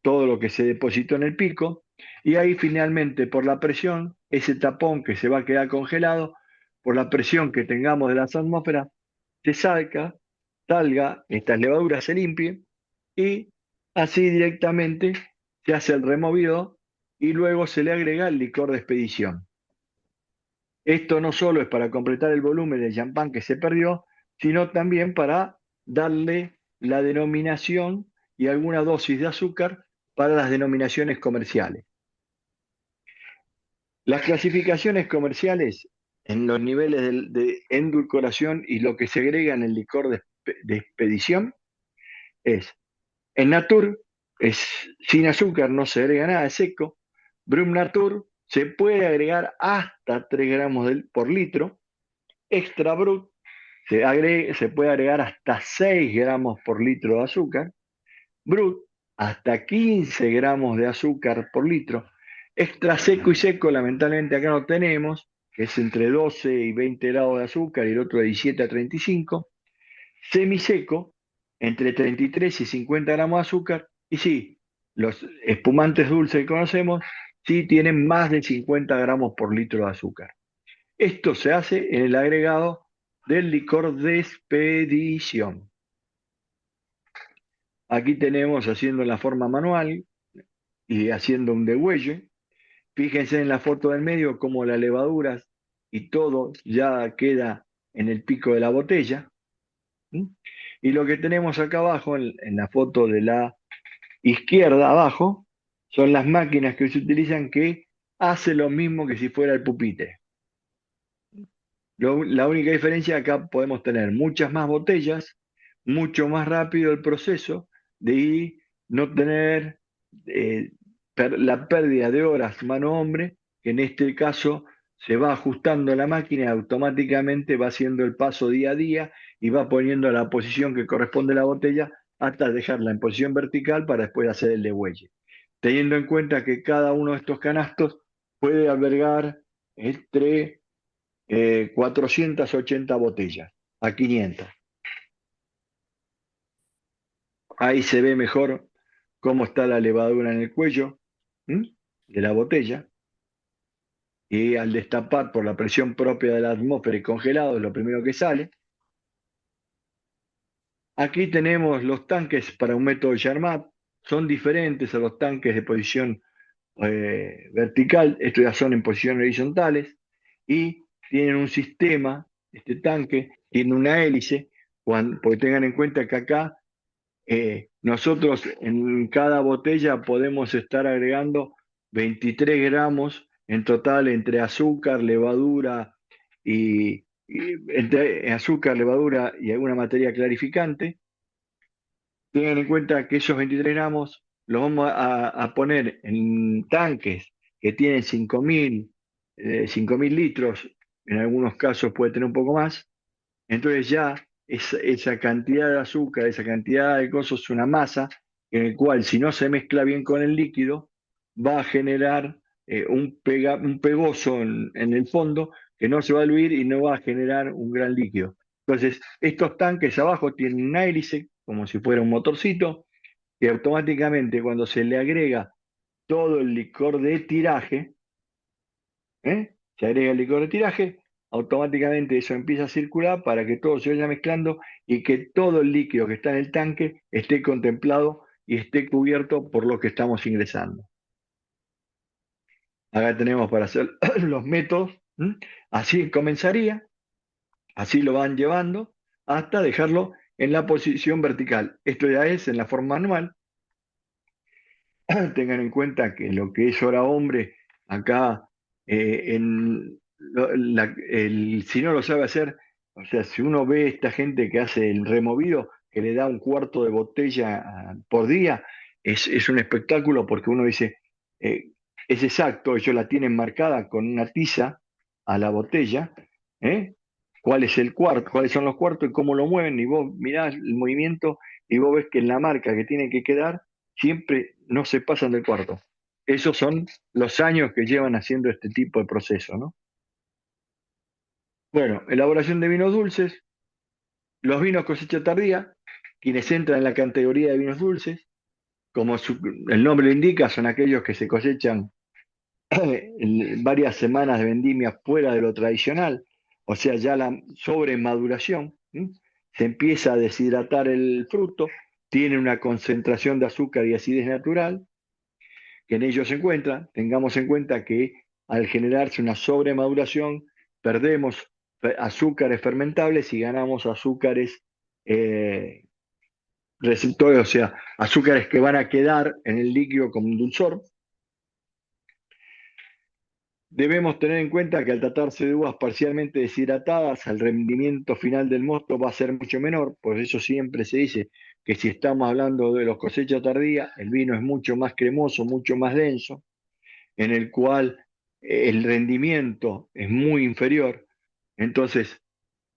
todo lo que se depositó en el pico, y ahí finalmente por la presión, ese tapón que se va a quedar congelado, por la presión que tengamos de las atmósferas, se salga, estas levaduras se limpien, y así directamente se hace el removido y luego se le agrega el licor de expedición. Esto no solo es para completar el volumen del champán que se perdió, sino también para darle la denominación y alguna dosis de azúcar para las denominaciones comerciales. Las clasificaciones comerciales en los niveles de endulcoración y lo que se agrega en el licor de expedición es, en Natur, es sin azúcar, no se agrega nada, es seco. Brum Natur se puede agregar hasta 3 gramos por litro. Extra Brut se puede agregar hasta 6 gramos por litro de azúcar. Brut, hasta 15 gramos de azúcar por litro. Extra seco y seco, lamentablemente acá no tenemos, que es entre 12 y 20 grados de azúcar y el otro de 17 a 35. Semiseco, entre 33 y 50 gramos de azúcar. Y sí, los espumantes dulces que conocemos, sí tienen más de 50 gramos por litro de azúcar. Esto se hace en el agregado del licor de expedición. Aquí tenemos haciendo la forma manual y haciendo un degüelle. Fíjense en la foto del medio cómo las levaduras y todo ya queda en el pico de la botella. Y lo que tenemos acá abajo, en la foto de la izquierda abajo, son las máquinas que se utilizan que hace lo mismo que si fuera el pupitre. La única diferencia, acá podemos tener muchas más botellas, mucho más rápido el proceso de no tener la pérdida de horas mano-hombre, que en este caso se va ajustando la máquina y automáticamente va haciendo el paso día a día y va poniendo la posición que corresponde a la botella hasta dejarla en posición vertical para después hacer el degüelle. Teniendo en cuenta que cada uno de estos canastos puede albergar entre 480 botellas a 500. Ahí se ve mejor cómo está la levadura en el cuello, ¿m?, de la botella. Y al destapar por la presión propia de la atmósfera y congelado es lo primero que sale. Aquí tenemos los tanques para un método Charmat. Son diferentes a los tanques de posición vertical. Estos ya son en posiciones horizontales. Y tienen un sistema, este tanque tiene una hélice, porque tengan en cuenta que acá nosotros en cada botella podemos estar agregando 23 gramos en total entre azúcar, levadura entre azúcar, levadura y alguna materia clarificante. Tengan en cuenta que esos 23 gramos los vamos a poner en tanques que tienen 5.000 litros, en algunos casos puede tener un poco más. Entonces ya esa cantidad de azúcar, esa cantidad de cosas es una masa en el cual si no se mezcla bien con el líquido va a generar un pegoso en el fondo que no se va a diluir y no va a generar un gran líquido. Entonces estos tanques abajo tienen una hélice como si fuera un motorcito y automáticamente cuando se le agrega todo el licor de tiraje, se agrega el licor de tiraje, automáticamente eso empieza a circular para que todo se vaya mezclando y que todo el líquido que está en el tanque esté contemplado y esté cubierto por lo que estamos ingresando. Acá tenemos para hacer los métodos. Así comenzaría, así lo van llevando hasta dejarlo en la posición vertical. Esto ya es en la forma manual. Tengan en cuenta que lo que es hora hombre, acá, si no lo sabe hacer, o sea, si uno ve esta gente que hace el removido, que le da un cuarto de botella por día, es un espectáculo porque uno dice, es exacto, ellos la tienen marcada con una tiza a la botella, ¿eh? ¿Cuál es el cuarto? ¿Cuáles son los cuartos y cómo lo mueven? Y vos mirás el movimiento y vos ves que en la marca que tiene que quedar siempre no se pasan del cuarto. Esos son los años que llevan haciendo este tipo de proceso, ¿no? Bueno, elaboración de vinos dulces. Los vinos cosecha tardía, quienes entran en la categoría de vinos dulces, como el nombre lo indica, son aquellos que se cosechan varias semanas de vendimia fuera de lo tradicional, o sea, ya la sobremaduración, se empieza a deshidratar el fruto, tiene una concentración de azúcar y acidez natural, que en ellos se encuentra. Tengamos en cuenta que al generarse una sobremaduración, perdemos azúcares fermentables y ganamos azúcares receptores, o sea, azúcares que van a quedar en el líquido como un dulzor. Debemos tener en cuenta que al tratarse de uvas parcialmente deshidratadas, el rendimiento final del mosto va a ser mucho menor, por eso siempre se dice que si estamos hablando de los cosechas tardías, el vino es mucho más cremoso, mucho más denso, en el cual el rendimiento es muy inferior. Entonces,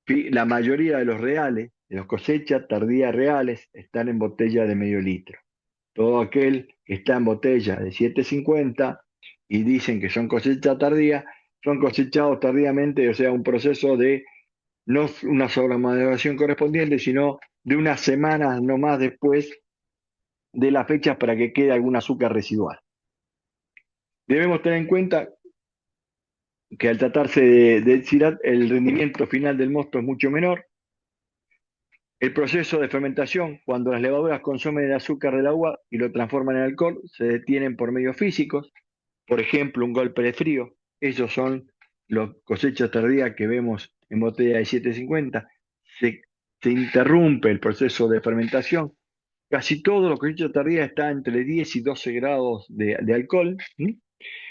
la mayoría de los reales, de los cosechas tardías reales, están en botella de medio litro. Todo aquel que está en botella de 750 y dicen que son cosechas tardías, son cosechados tardíamente, o sea, un proceso de no una sobremaduración correspondiente, sino de unas semanas no más después de la fecha para que quede algún azúcar residual. Debemos tener en cuenta que al tratarse de Syrah, el rendimiento final del mosto es mucho menor. El proceso de fermentación, cuando las levaduras consumen el azúcar del agua y lo transforman en alcohol, se detienen por medios físicos, por ejemplo, un golpe de frío. Esos son los cosechas tardías que vemos en botella de 750. Se interrumpe el proceso de fermentación. Casi todo lo cosecha tardía está entre 10 y 12 grados de alcohol,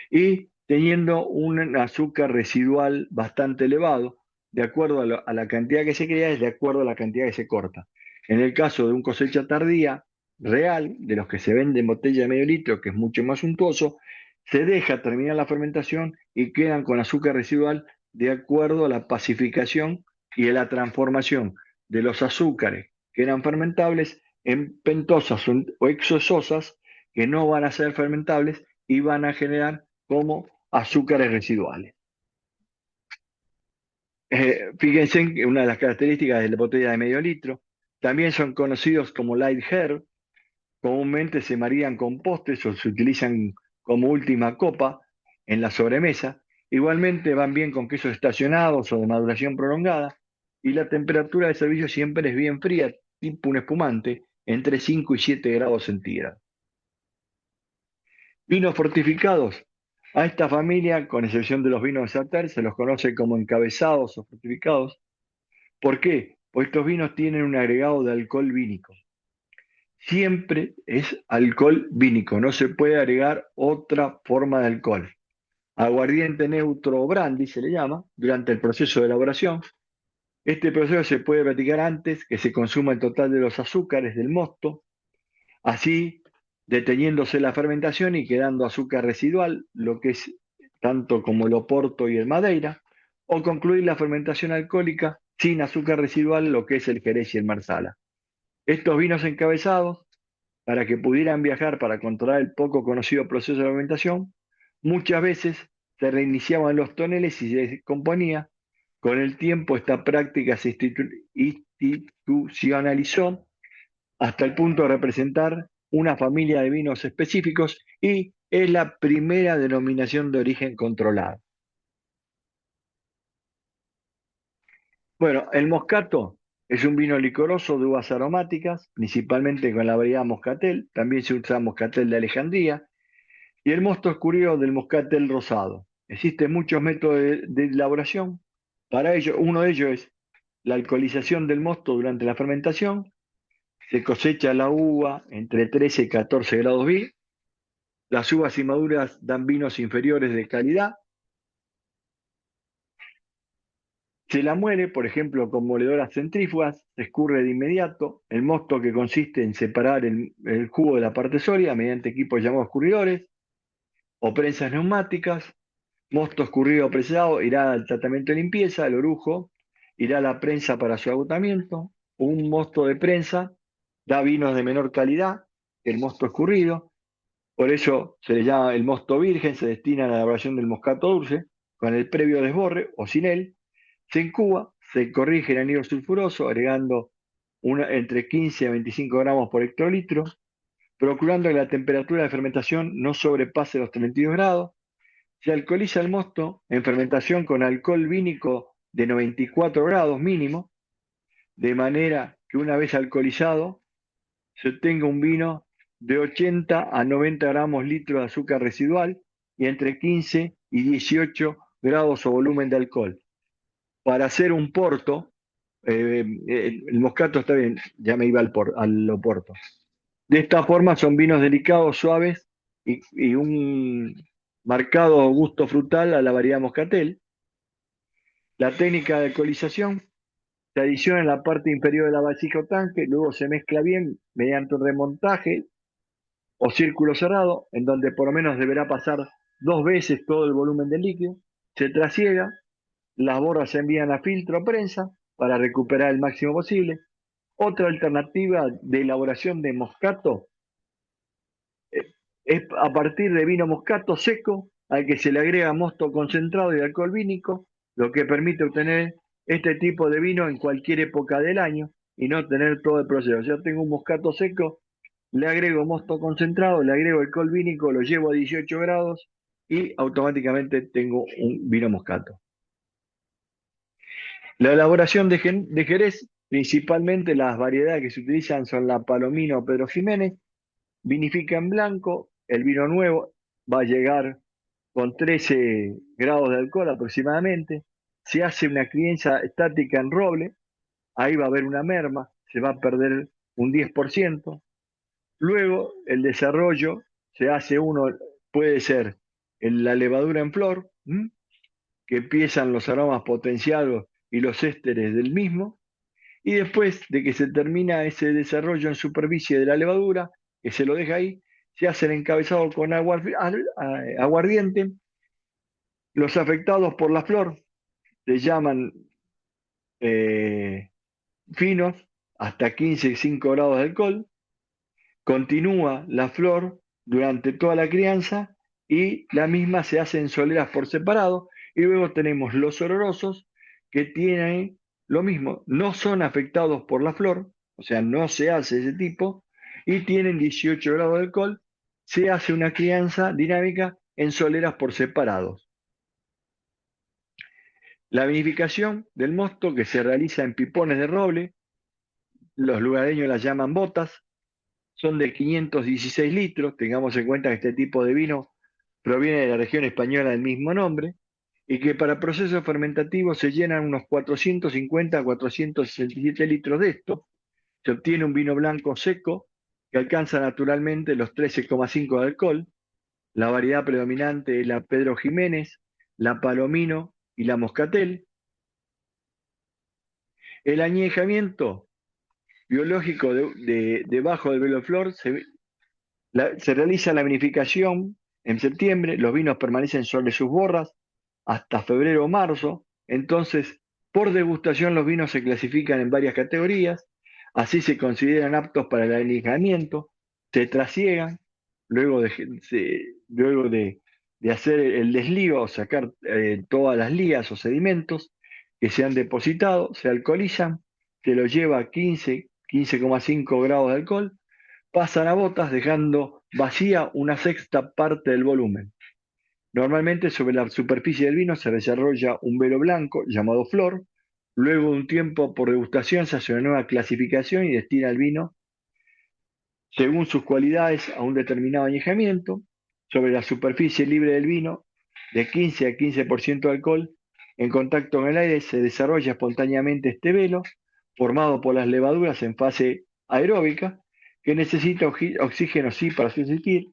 y teniendo un azúcar residual bastante elevado, de acuerdo a la cantidad que se crea, es de acuerdo a la cantidad que se corta. En el caso de un cosecha tardía real, de los que se venden en botella de medio litro, que es mucho más suntuoso, se deja terminar la fermentación y quedan con azúcar residual de acuerdo a la pacificación y a la transformación de los azúcares que eran fermentables en pentosas o exososas que no van a ser fermentables y van a generar como azúcares residuales. Fíjense que una de las características de la botella de medio litro también son conocidos como light hair. Comúnmente se marían con postres o se utilizan como última copa en la sobremesa. Igualmente van bien con quesos estacionados o de maduración prolongada. Y la temperatura de servicio siempre es bien fría, tipo un espumante, entre 5 y 7 grados centígrados. Vinos fortificados. A esta familia, con excepción de los vinos de Sartén, se los conoce como encabezados o fortificados. ¿Por qué? Pues estos vinos tienen un agregado de alcohol vínico. Siempre es alcohol vínico, no se puede agregar otra forma de alcohol. Aguardiente neutro o brandy se le llama durante el proceso de elaboración. Este proceso se puede practicar antes que se consuma el total de los azúcares del mosto, así deteniéndose la fermentación y quedando azúcar residual, lo que es tanto como el Oporto y el Madeira, o concluir la fermentación alcohólica sin azúcar residual, lo que es el Jerez y el Marsala. Estos vinos encabezados, para que pudieran viajar para controlar el poco conocido proceso de fermentación, muchas veces se reiniciaban los toneles y se descomponía. Con el tiempo esta práctica se institucionalizó hasta el punto de representar una familia de vinos específicos y es la primera denominación de origen controlado. Bueno, el moscato es un vino licoroso de uvas aromáticas, principalmente con la variedad moscatel. También se usa moscatel de Alejandría y el mosto oscuro del moscatel rosado. Existen muchos métodos de elaboración. Para ello, uno de ellos es la alcoholización del mosto durante la fermentación. Se cosecha la uva entre 13 y 14 grados B. Las uvas inmaduras dan vinos inferiores de calidad. Se la muele, por ejemplo, con moledoras centrífugas, se escurre de inmediato el mosto, que consiste en separar el jugo de la parte sólida mediante equipos llamados escurridores o prensas neumáticas. Mosto escurrido o prensado irá al tratamiento de limpieza, el orujo irá a la prensa para su agotamiento. Un mosto de prensa da vinos de menor calidad que el mosto escurrido, por eso se le llama el mosto virgen, se destina a la elaboración del moscato dulce, con el previo desborre o sin él. Se incuba, se corrige el anhídrido sulfuroso agregando entre 15 a 25 gramos por hectolitro, procurando que la temperatura de fermentación no sobrepase los 32 grados. Se alcoholiza el mosto en fermentación con alcohol vínico de 94 grados mínimo, de manera que una vez alcoholizado se obtenga un vino de 80 a 90 gramos litros de azúcar residual y entre 15 y 18 grados o volumen de alcohol. Para hacer un porto, el moscato está bien, ya me iba al oporto. De esta forma son vinos delicados, suaves y un marcado gusto frutal a la variedad moscatel. La técnica de alcoholización se adiciona en la parte inferior de la vasija o tanque, luego se mezcla bien mediante un remontaje o círculo cerrado, en donde por lo menos deberá pasar 2 veces todo el volumen del líquido. Se trasiega, las borras se envían a filtro o prensa para recuperar el máximo posible. Otra alternativa de elaboración de moscato es a partir de vino moscato seco al que se le agrega mosto concentrado y alcohol vínico, lo que permite obtener este tipo de vino en cualquier época del año y no tener todo el proceso. Yo tengo un moscato seco, le agrego mosto concentrado, le agrego alcohol vínico, lo llevo a 18 grados y automáticamente tengo un vino moscato. La elaboración de Jerez, principalmente las variedades que se utilizan son la Palomino o Pedro Jiménez. Vinifica en blanco, el vino nuevo va a llegar con 13 grados de alcohol aproximadamente. Se hace una crianza estática en roble, ahí va a haber una merma, se va a perder un 10%. Luego el desarrollo se hace puede ser en la levadura en flor, que empiezan los aromas potenciados y los ésteres del mismo, y después de que se termina ese desarrollo en superficie de la levadura, que se lo deja ahí, se hace el encabezado con aguardiente Los afectados por la flor se llaman finos, hasta 15,5 grados de alcohol. Continúa la flor durante toda la crianza y la misma se hace en soleras por separado. Y luego tenemos los olorosos que tienen lo mismo, no son afectados por la flor, o sea, no se hace ese tipo, y tienen 18 grados de alcohol. Se hace una crianza dinámica en soleras por separados. La vinificación del mosto, que se realiza en pipones de roble, los lugareños las llaman botas, son de 516 litros. Tengamos en cuenta que este tipo de vino proviene de la región española del mismo nombre, y que para procesos fermentativos se llenan unos 450 a 467 litros de esto. Se obtiene un vino blanco seco que alcanza naturalmente los 13,5 de alcohol. La variedad predominante es la Pedro Jiménez, la Palomino y la Moscatel. El añejamiento biológico debajo del velo flor se realiza la vinificación en septiembre. Los vinos permanecen sobre sus borras hasta febrero o marzo. Entonces, por degustación, los vinos se clasifican en varias categorías. Así se consideran aptos para el añejamiento, se trasiegan, luego de hacer el deslío o sacar todas las ligas o sedimentos que se han depositado, se alcoholizan, se los lleva a 15,5 grados de alcohol, pasan a botas dejando vacía una sexta parte del volumen. Normalmente sobre la superficie del vino se desarrolla un velo blanco llamado flor. Luego de un tiempo por degustación se hace una nueva clasificación y destina el vino según sus cualidades a un determinado añejamiento. Sobre la superficie libre del vino, de 15 a 15% de alcohol, en contacto con el aire se desarrolla espontáneamente este velo, formado por las levaduras en fase aeróbica, que necesita oxígeno sí para subsistir.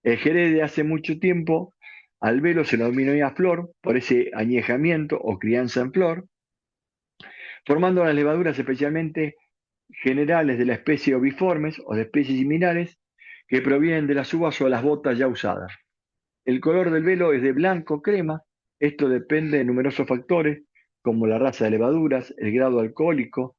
El Jerez de hace mucho tiempo al velo se lo denominó flor por ese añejamiento o crianza en flor, formando las levaduras especialmente generales de la especie oviformes o de especies similares que provienen de las uvas o las botas ya usadas. El color del velo es de blanco crema. Esto depende de numerosos factores como la raza de levaduras, el grado alcohólico,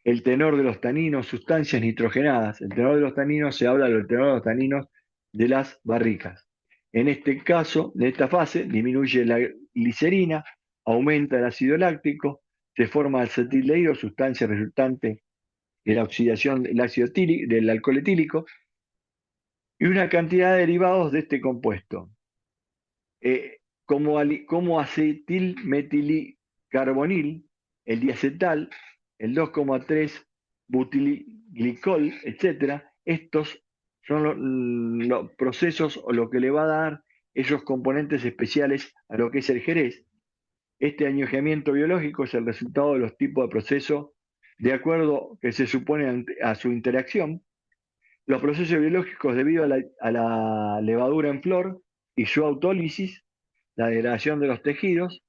el tenor de los taninos, sustancias nitrogenadas. El tenor de los taninos se habla del tenor de los taninos de las barricas. En este caso, en esta fase, disminuye la glicerina, aumenta el ácido láctico, se forma acetildehído, sustancia resultante de la oxidación del ácido del alcohol etílico, y una cantidad de derivados de este compuesto, como acetilmetilcarbonil, el diacetal, el 2,3 butilglicol, etc. Estos son los procesos o lo que le va a dar esos componentes especiales a lo que es el Jerez. Este añejamiento biológico es el resultado de los tipos de procesos de acuerdo que se supone a su interacción. Los procesos biológicos debido a la levadura en flor y su autólisis, la degradación de los tejidos,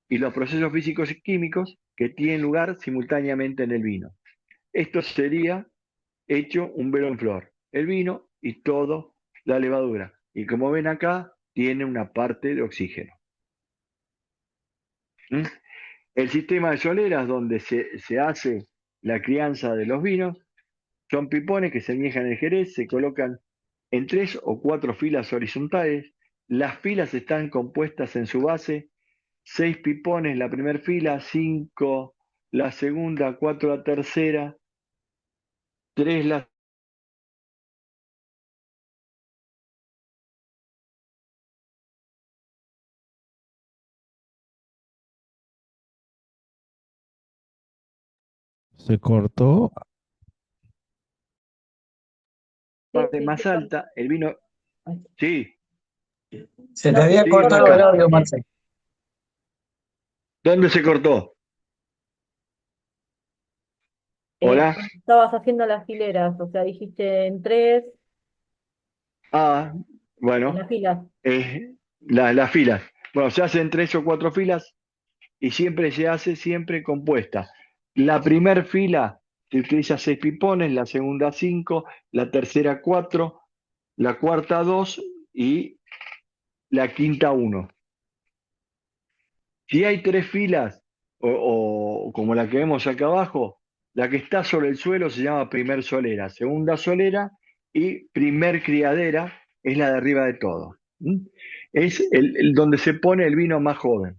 y los procesos físicos y químicos que tienen lugar simultáneamente en el vino. Esto sería hecho un velo en flor, el vino y todo la levadura. Y como ven acá, tiene una parte de oxígeno. ¿Mm? El sistema de soleras donde se hace la crianza de los vinos son pipones que se añejan en el Jerez, se colocan en 3 o 4 filas horizontales. Las filas están compuestas en su base, 6 pipones la primera fila, 5 la segunda, 4 la tercera, 3 la Se cortó. parte más alta, el vino. Sí, Se te No, había sí, cortado Maca. el audio, Marce. ¿Dónde se cortó? Hola. cuando estabas haciendo las fileras, o sea, dijiste en 3, Ah, en bueno, las filas. las filas. Bueno, se hacen 3 o 4 filas y siempre se hace compuesta. La primera fila se utiliza 6 pipones, la segunda 5, la tercera 4, la cuarta 2 y la quinta 1. Si hay tres filas, o como la que vemos acá abajo, la que está sobre el suelo se llama primer solera, segunda solera y primer criadera es la de arriba de todo. ¿Mm? Es donde se pone el vino más joven.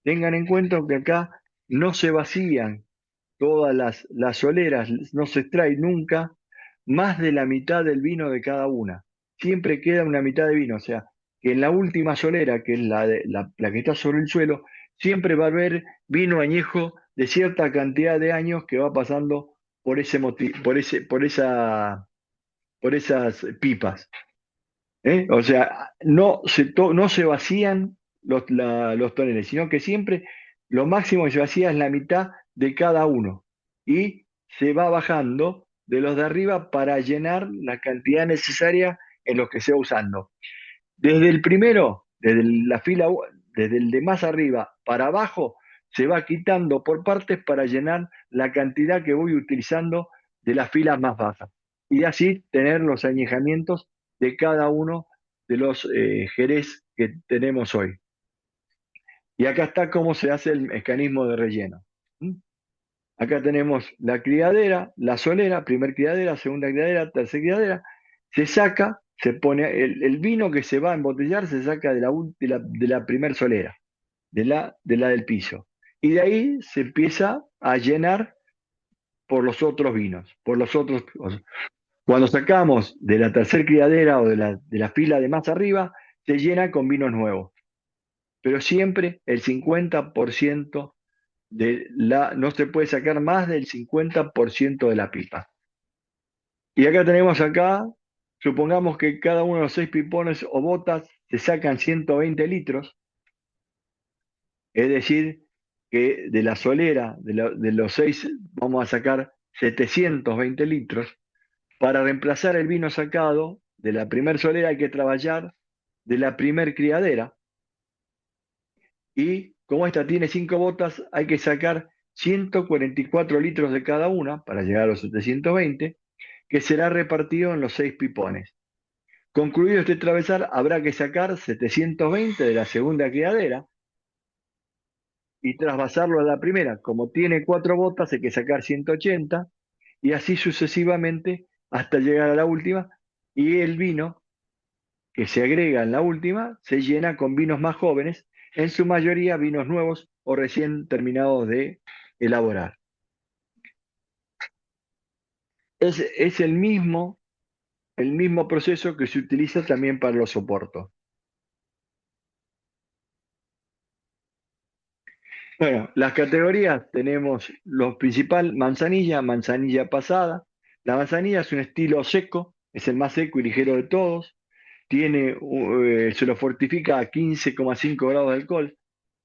Tengan en cuenta que acá no se vacían todas las soleras, no se extrae nunca más de la mitad del vino de cada una. Siempre queda una mitad de vino, o sea, que en la última solera, que es la que está sobre el suelo, siempre va a haber vino añejo de cierta cantidad de años que va pasando por ese por esas pipas. ¿Eh? O sea, no se vacían los toneles, sino que siempre lo máximo que se vacía es la mitad de cada uno. Y se va bajando de los de arriba para llenar la cantidad necesaria en los que se va usando. Desde el primero, desde el de más arriba para abajo, se va quitando por partes para llenar la cantidad que voy utilizando de las filas más bajas. Y así tener los añejamientos de cada uno de los jerez que tenemos hoy. Y acá está cómo se hace el mecanismo de relleno. ¿Mm? Acá tenemos la criadera, la solera, primer criadera, segunda criadera, tercera criadera. Se saca, se pone el vino que se va a embotellar, se saca de la primer solera, de la del piso. Y de ahí se empieza a llenar por los otros vinos, por los otros. Cuando sacamos de la tercer criadera o de la fila de más arriba, se llena con vinos nuevos. Pero siempre el 50% no se puede sacar más del 50% de la pipa. Y acá tenemos supongamos que cada uno de los 6 pipones o botas se sacan 120 litros, es decir, que de la solera, de los 6, vamos a sacar 720 litros. Para reemplazar el vino sacado de la primer solera hay que trabajar de la primer criadera. Y como esta tiene 5 botas, hay que sacar 144 litros de cada una para llegar a los 720, que será repartido en los 6 pipones. Concluido este travesar, habrá que sacar 720 de la segunda criadera y trasvasarlo a la primera. Como tiene 4 botas, hay que sacar 180 y así sucesivamente hasta llegar a la última. Y el vino que se agrega en la última se llena con vinos más jóvenes, en su mayoría vinos nuevos o recién terminados de elaborar. Es el mismo proceso que se utiliza también para los soportos. Bueno, las categorías tenemos lo principal, manzanilla, manzanilla pasada. La manzanilla es un estilo seco, es el más seco y ligero de todos. Se lo fortifica a 15,5 grados de alcohol,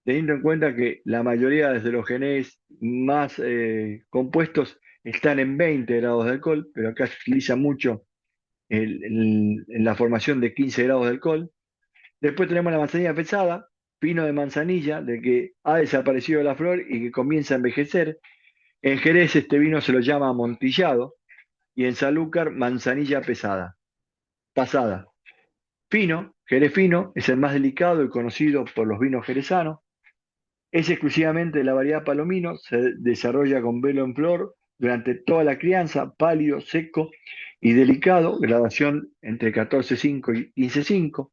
teniendo en cuenta que la mayoría de los genés más compuestos están en 20 grados de alcohol, pero acá se utiliza mucho en la formación de 15 grados de alcohol. Después tenemos la manzanilla pesada, pino de manzanilla, de que ha desaparecido la flor y que comienza a envejecer. En Jerez este vino se lo llama amontillado y en Sanlúcar manzanilla pasada. Fino, Jerez fino, es el más delicado y conocido por los vinos jerezanos. Es exclusivamente de la variedad palomino, se desarrolla con velo en flor durante toda la crianza, pálido, seco y delicado, gradación entre 14,5 y 15,5.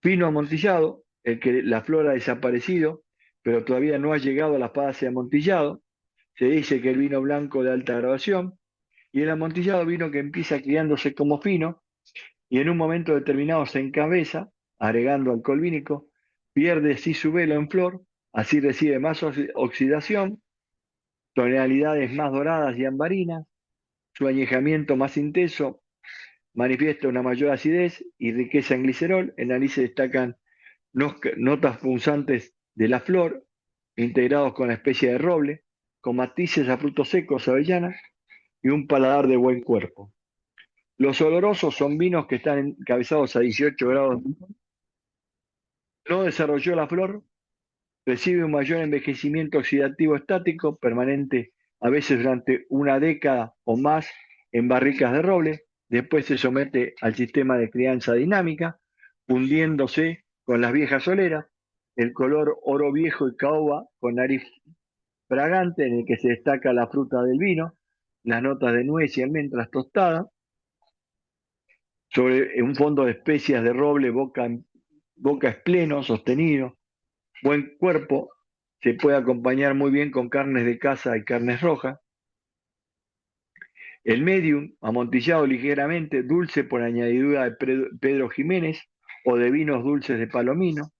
Fino amontillado, el que la flor ha desaparecido, pero todavía no ha llegado a la fase de amontillado. Se dice que el vino blanco de alta graduación, y el amontillado vino que empieza criándose como fino, y en un momento determinado se encabeza, agregando alcohol vínico, pierde así su velo en flor, así recibe más oxidación, tonalidades más doradas y ambarinas, su añejamiento más intenso manifiesta una mayor acidez y riqueza en glicerol. En la nariz se destacan notas punzantes de la flor, integrados con la especie de roble, con matices a frutos secos, avellanas y un paladar de buen cuerpo. Los olorosos son vinos que están encabezados a 18 grados. No desarrolló la flor, recibe un mayor envejecimiento oxidativo estático permanente, a veces durante una década o más en barricas de roble. Después se somete al sistema de crianza dinámica, fundiéndose con las viejas soleras. el color oro viejo y caoba con nariz fragante en el que se destaca la fruta del vino, las notas de nuez y almendras tostadas, sobre un fondo de especias de roble, boca es pleno, sostenido, buen cuerpo, se puede acompañar muy bien con carnes de caza y carnes rojas. El medium, amontillado ligeramente, dulce por añadidura de Pedro Jiménez o de vinos dulces de Palomino.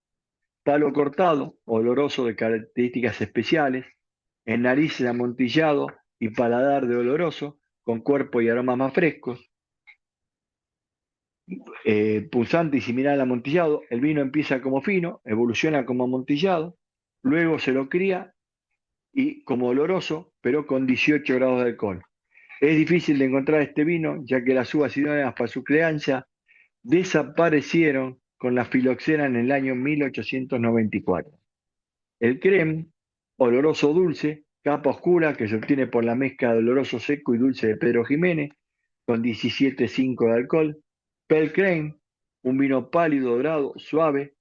Palo cortado, oloroso de características especiales. En nariz amontillado y paladar de oloroso, con cuerpo y aromas más frescos. Punzante y similar al amontillado, el vino empieza como fino, evoluciona como amontillado, luego se lo cría y como oloroso, pero con 18 grados de alcohol. Es difícil de encontrar este vino, ya que las uvas idóneas para su crianza desaparecieron con la filoxera en el año 1894. El creme, oloroso dulce, capa oscura que se obtiene por la mezcla de oloroso seco y dulce de Pedro Jiménez, con 17,5 de alcohol. Pelcrem, un vino pálido, dorado, suave,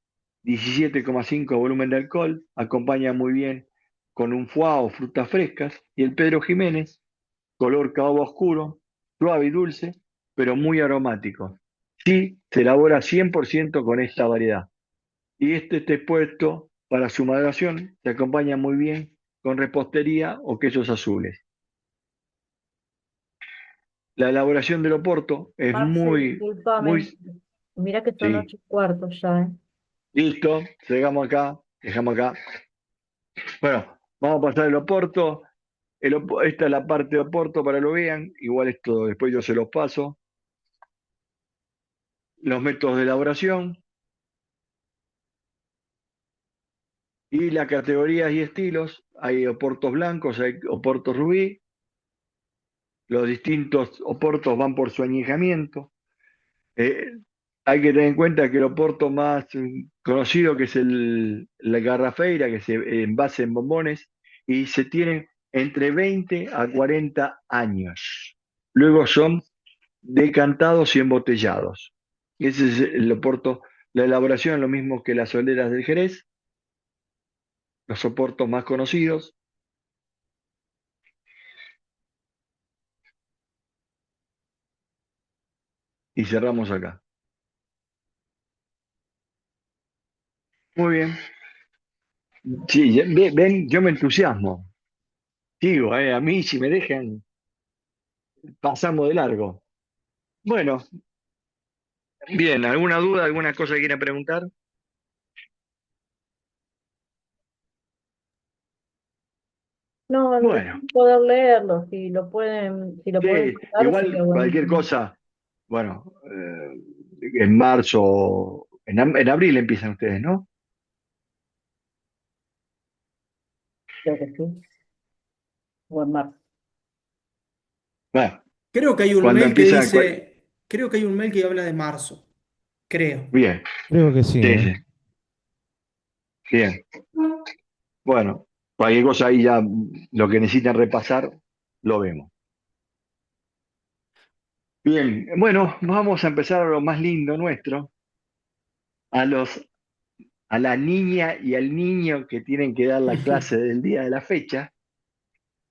17,5 de volumen de alcohol, acompaña muy bien con un foie o frutas frescas. Y el Pedro Jiménez, color caoba oscuro, suave y dulce, pero muy aromático. Sí, se elabora 100% con esta variedad. Y este está expuesto para su maduración, se acompaña muy bien con repostería o quesos azules. La elaboración del Oporto es Marce, muy, discúlpame. Mira que son sí, 8:15 ya, ¿eh? listo, dejamos acá. Bueno, vamos a pasar el Oporto. Esta es la parte de Oporto para que lo vean, igual esto después yo se los paso. Los métodos de elaboración y las categorías y estilos. Hay oportos blancos, hay oportos rubí. Los distintos oportos van por su añejamiento. Eh, Hay que tener en cuenta que el oporto más conocido, que es la garrafeira, que se envase en bombones, y se tiene entre 20 a 40 años. Luego son decantados y embotellados. Ese es el oporto. La elaboración es lo mismo que las soleras del Jerez, los oportos más conocidos. Y cerramos acá. Muy bien. Sí, ven, yo me entusiasmo. Digo, a mí si me dejan, pasamos de largo. Bueno, bien, ¿alguna duda, alguna cosa que quieran preguntar? No, Bueno, poder leerlo, si lo pueden sí, mandar, sería igual cualquier buenísimo. cosa, bueno, en marzo, en abril empiezan ustedes, ¿no? Creo que sí, o en marzo. Bueno, Creo que hay un cuando mail que empiezan, dice, creo que hay un mail que habla de marzo, creo. bien, Creo que sí, sí, ¿eh? sí, bien. Bueno, cualquier cosa ahí ya lo que necesitan repasar, lo vemos. Bien, bueno, vamos a empezar a lo más lindo nuestro, a los a la niña y al niño que tienen que dar la clase del día de la fecha,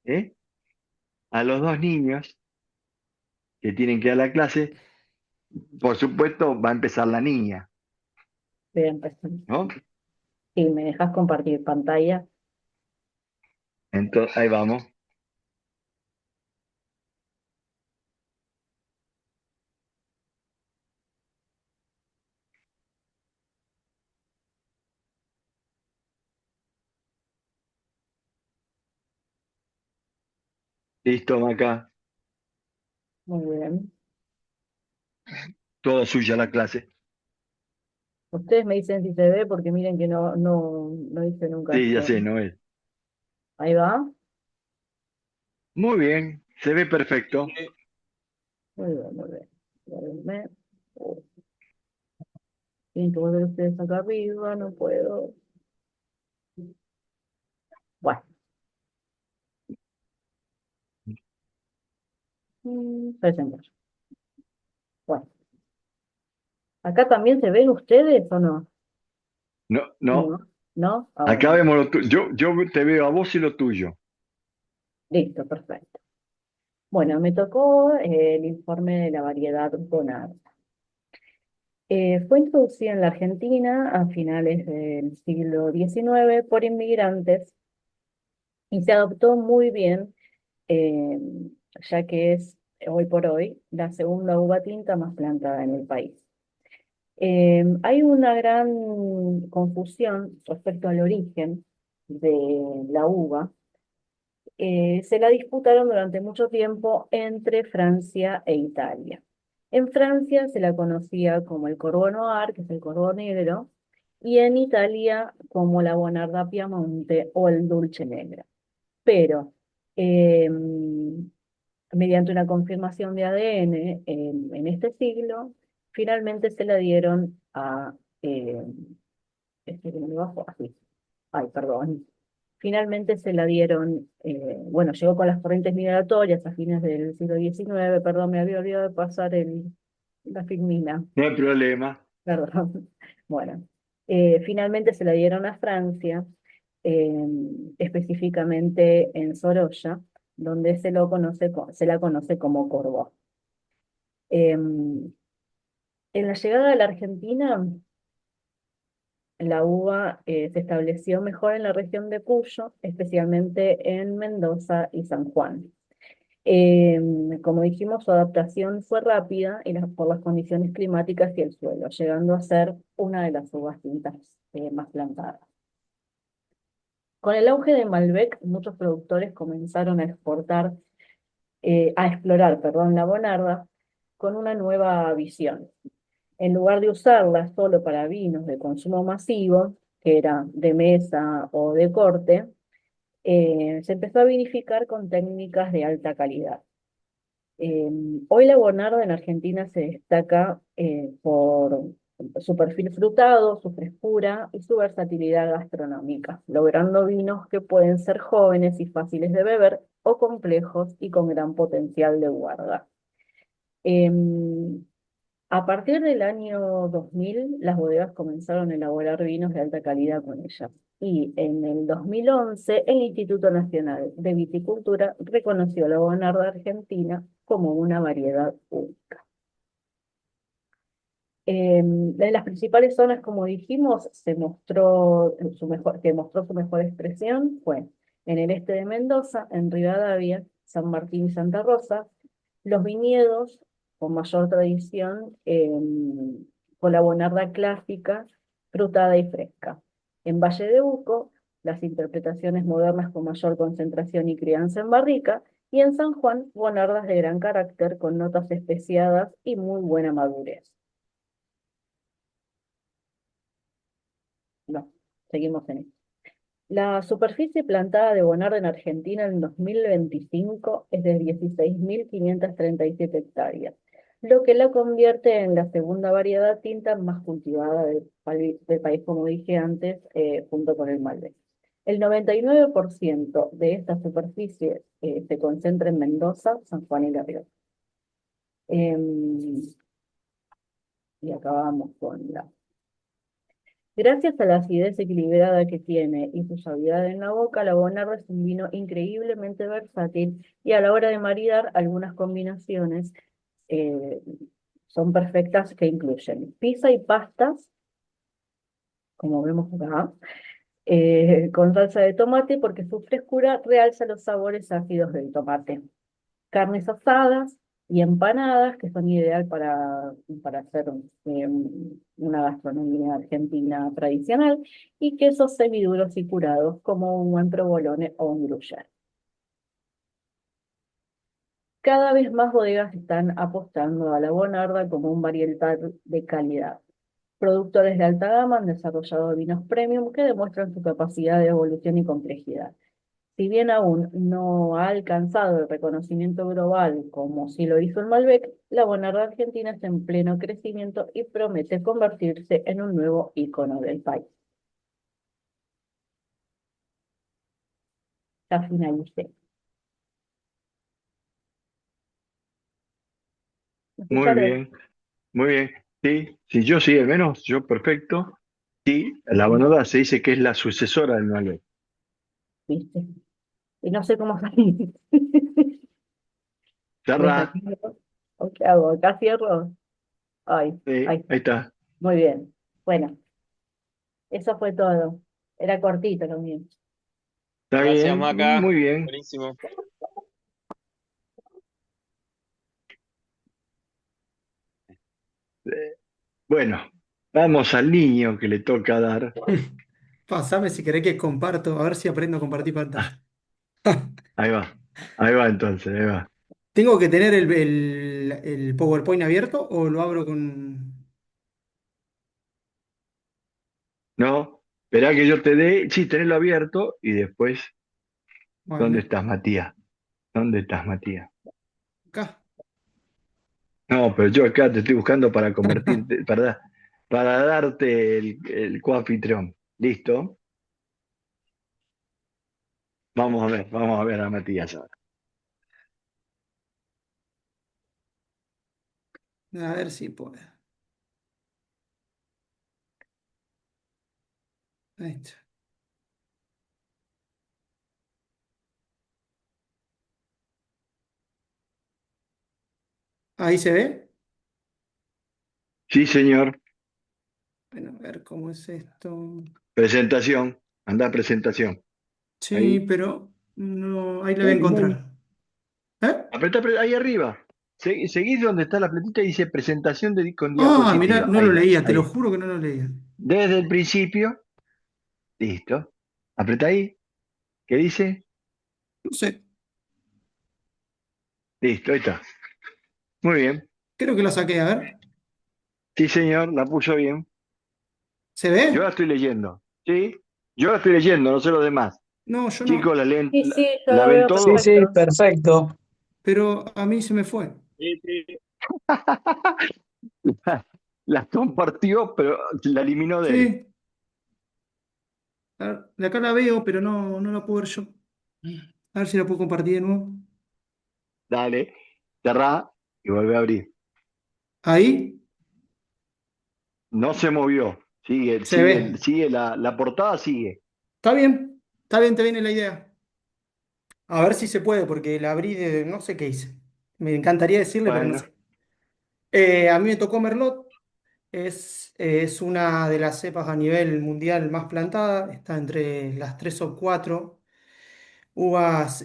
¿eh? A los dos niños que tienen que dar la clase, por supuesto va a empezar la niña, Voy a empezar. ¿no? Si me dejas compartir pantalla. Entonces, ahí vamos. Listo, Maca, Muy bien. toda suya la clase. Ustedes me dicen si se ve, porque miren que no hice nunca Sí, ya esto. sé, Noel. Ahí va. Muy bien, se ve perfecto. Muy bien, muy bien. Guárdenme. Oh, tienen que volver ustedes acá arriba, no puedo. Bueno, presentar. Bueno, ¿acá también se ven ustedes o no? No, no, No, ¿no? Acá Bueno, vemos lo tuyo. Yo te veo a vos y lo tuyo. listo, perfecto. Bueno, me tocó el informe de la variedad Bonarda. Fue introducida en la Argentina a finales del siglo XIX por inmigrantes y se adoptó muy bien, eh, ya que es hoy por hoy la segunda uva tinta más plantada en el país. Hay una gran confusión respecto al origen de la uva. Se la disputaron durante mucho tiempo entre Francia e Italia. En Francia se la conocía como el Corbeau Noir, que es el Corbeau negro, y en Italia como la Bonarda Piamonte o el Dulce Negro. Pero eh, mediante una confirmación de ADN en este siglo, finalmente se la dieron a, eh, este que me bajo, así, ay, perdón, finalmente se la dieron, bueno, llegó con las corrientes migratorias a fines del siglo XIX, perdón, me había olvidado de pasar la filmina, No hay problema. perdón. Bueno, finalmente se la dieron a Francia, eh, específicamente en Sorolla, donde se la conoce como Corbeau. En la llegada a la Argentina, la uva se estableció mejor en la región de Cuyo, especialmente en Mendoza y San Juan. Como dijimos, su adaptación fue rápida por las condiciones climáticas y el suelo, llegando a ser una de las uvas tintas más plantadas. Con el auge de Malbec, muchos productores comenzaron a explorar, perdón, la Bonarda con una nueva visión. En lugar de usarla solo para vinos de consumo masivo, que era de mesa o de corte, se empezó a vinificar con técnicas de alta calidad. Eh, Hoy la Bonarda en Argentina se destaca por su perfil frutado, su frescura y su versatilidad gastronómica, logrando vinos que pueden ser jóvenes y fáciles de beber o complejos y con gran potencial de guarda. A partir del año 2000, las bodegas comenzaron a elaborar vinos de alta calidad con ella. Y en el 2011, el Instituto Nacional de Viticultura reconoció la Bonarda Argentina como una variedad única. En las principales zonas, como dijimos, que mostró su mejor expresión fue en el este de Mendoza, en Rivadavia, San Martín y Santa Rosa, los viñedos con mayor tradición, con la Bonarda clásica, frutada y fresca. En Valle de Uco, las interpretaciones modernas con mayor concentración y crianza en barrica, y en San Juan, Bonardas de gran carácter con notas especiadas y muy buena madurez. No, seguimos en esto. La superficie plantada de Bonarda en Argentina en 2025 es de 16.537 hectáreas, lo que la convierte en la segunda variedad tinta más cultivada del país, como dije antes, junto con el Malbec. El 99% de esta superficie se concentra en Mendoza, San Juan y La Rioja. Em, y acabamos con la... Gracias a la acidez equilibrada que tiene y su suavidad en la boca, la Bonarda es un vino increíblemente versátil y a la hora de maridar algunas combinaciones eh, son perfectas que incluyen pizza y pastas, como vemos acá, con salsa de tomate porque su frescura realza los sabores ácidos del tomate. Carnes asadas y empanadas, que son ideal para hacer una gastronomía argentina tradicional, y quesos semiduros y curados, como un buen provolone o un gruyère. Cada vez más bodegas están apostando a la Bonarda como un varietal de calidad. Productores de alta gama han desarrollado vinos premium que demuestran su capacidad de evolución y complejidad. Si bien aún no ha alcanzado el reconocimiento global como sí lo hizo el Malbec, la Bonarda Argentina está en pleno crecimiento y promete convertirse en un nuevo ícono del país. Ya finalicé. ¿Me Muy escucharon? bien, muy bien. Sí, si yo sí, al menos yo perfecto. Sí, la Bonarda se dice que es la sucesora del Malbec. ¿viste? Y no sé cómo salir. ¿Me Cerrá, saqué? ¿O qué hago? ¿Acá cierro? Ay, ahí ahí está. está. Muy bien. Bueno, eso fue todo. Era cortito lo mío. Está Gracias, bien, Maca. muy bien. Buenísimo. Bueno, vamos al niño que le toca dar. Pasame si querés que comparto, a ver si aprendo a compartir Ah, pantalla. ahí va, ahí va entonces, ahí va. ¿Tengo que tener el PowerPoint abierto o lo abro con... No, esperá que yo te dé, sí, tenelo abierto y después, ¿dónde Bueno, estás, Matías? ¿Dónde estás, Matías? acá. No, pero yo acá te estoy buscando para convertirte, para darte el coanfitrión. ¿Listo? Vamos a ver a Matías ahora. A ver si puedo. Ahí está. Ahí se ve. Sí, señor. Bueno, a ver cómo es esto. Presentación. Anda a presentación. Sí, Ahí. pero no, ahí lo voy a Ahí. encontrar. ¿Eh? Ahí arriba. Seguís donde está la platita y dice presentación con Ah, mirá, diapositiva. no lo Ahí, leía, te lo ahí. juro que no lo leía. Desde el principio. Listo. Apretá ahí. ¿Qué dice? No sé, Listo, ahí está. Muy bien. creo que lo saqué, a ver. Sí, señor, la puso bien. ¿Se Yo la ve? estoy leyendo. ¿Sí? Yo la estoy leyendo, no sé los demás. No, yo Chicos, no, Sí, sí, yo la lo ven veo Sí, todo? sí, perfecto. perfecto. pero a mí se me fue. Sí, sí. La compartió, pero la eliminó de él. Sí, a ver, de acá la veo, pero no, no la puedo ver yo. A ver si la puedo compartir de nuevo. Dale, cerrá y vuelve a abrir. Ahí No se movió. Sigue, se sigue, ve. sigue la portada sigue. Está bien, te viene la idea. A ver si se puede, porque la abrí de no sé qué hice. Me encantaría decirle, pero no Bueno, sé. A mí me tocó Merlot. Es una de las cepas a nivel mundial más plantada. Está entre las tres o cuatro uvas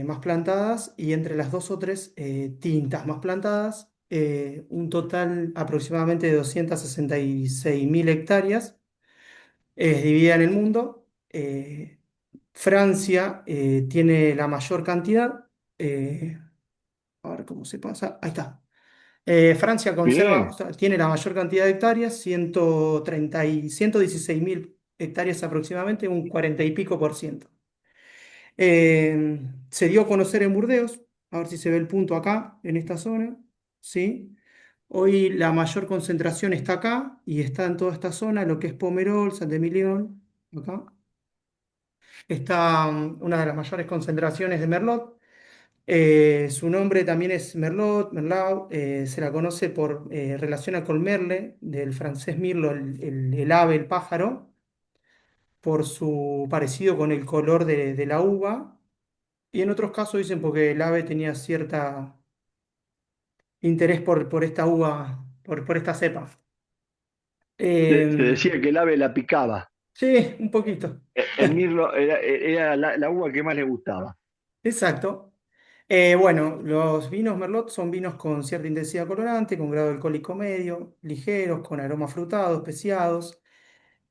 más plantadas y entre las dos o tres tintas más plantadas. Un total aproximadamente de 266.000 hectáreas. Es dividida en el mundo. Francia tiene la mayor cantidad. eh, a ver cómo se pasa. Ahí está. Francia conserva, o bien. sea, tiene la mayor cantidad de hectáreas, 116.000 hectáreas aproximadamente, un 40 y pico por ciento. Se dio a conocer en Burdeos, a ver si se ve el punto acá, en esta zona, ¿sí? Hoy la mayor concentración está acá y está en toda esta zona, lo que es Pomerol, Saint-Emilion, acá. Está una de las mayores concentraciones de Merlot. Su nombre también es Merlot, Merlot, se la conoce por relaciona con Merle, del francés mirlo, el ave, el pájaro, por su parecido con el color de la uva. Y en otros casos dicen porque el ave tenía cierta interés por esta uva, por esta cepa. Se Eh, decía que el ave la picaba. sí, un poquito. El mirlo era la uva que más le gustaba. Exacto. Bueno, los vinos Merlot son vinos con cierta intensidad colorante, con grado alcohólico medio, ligeros, con aromas frutados, especiados.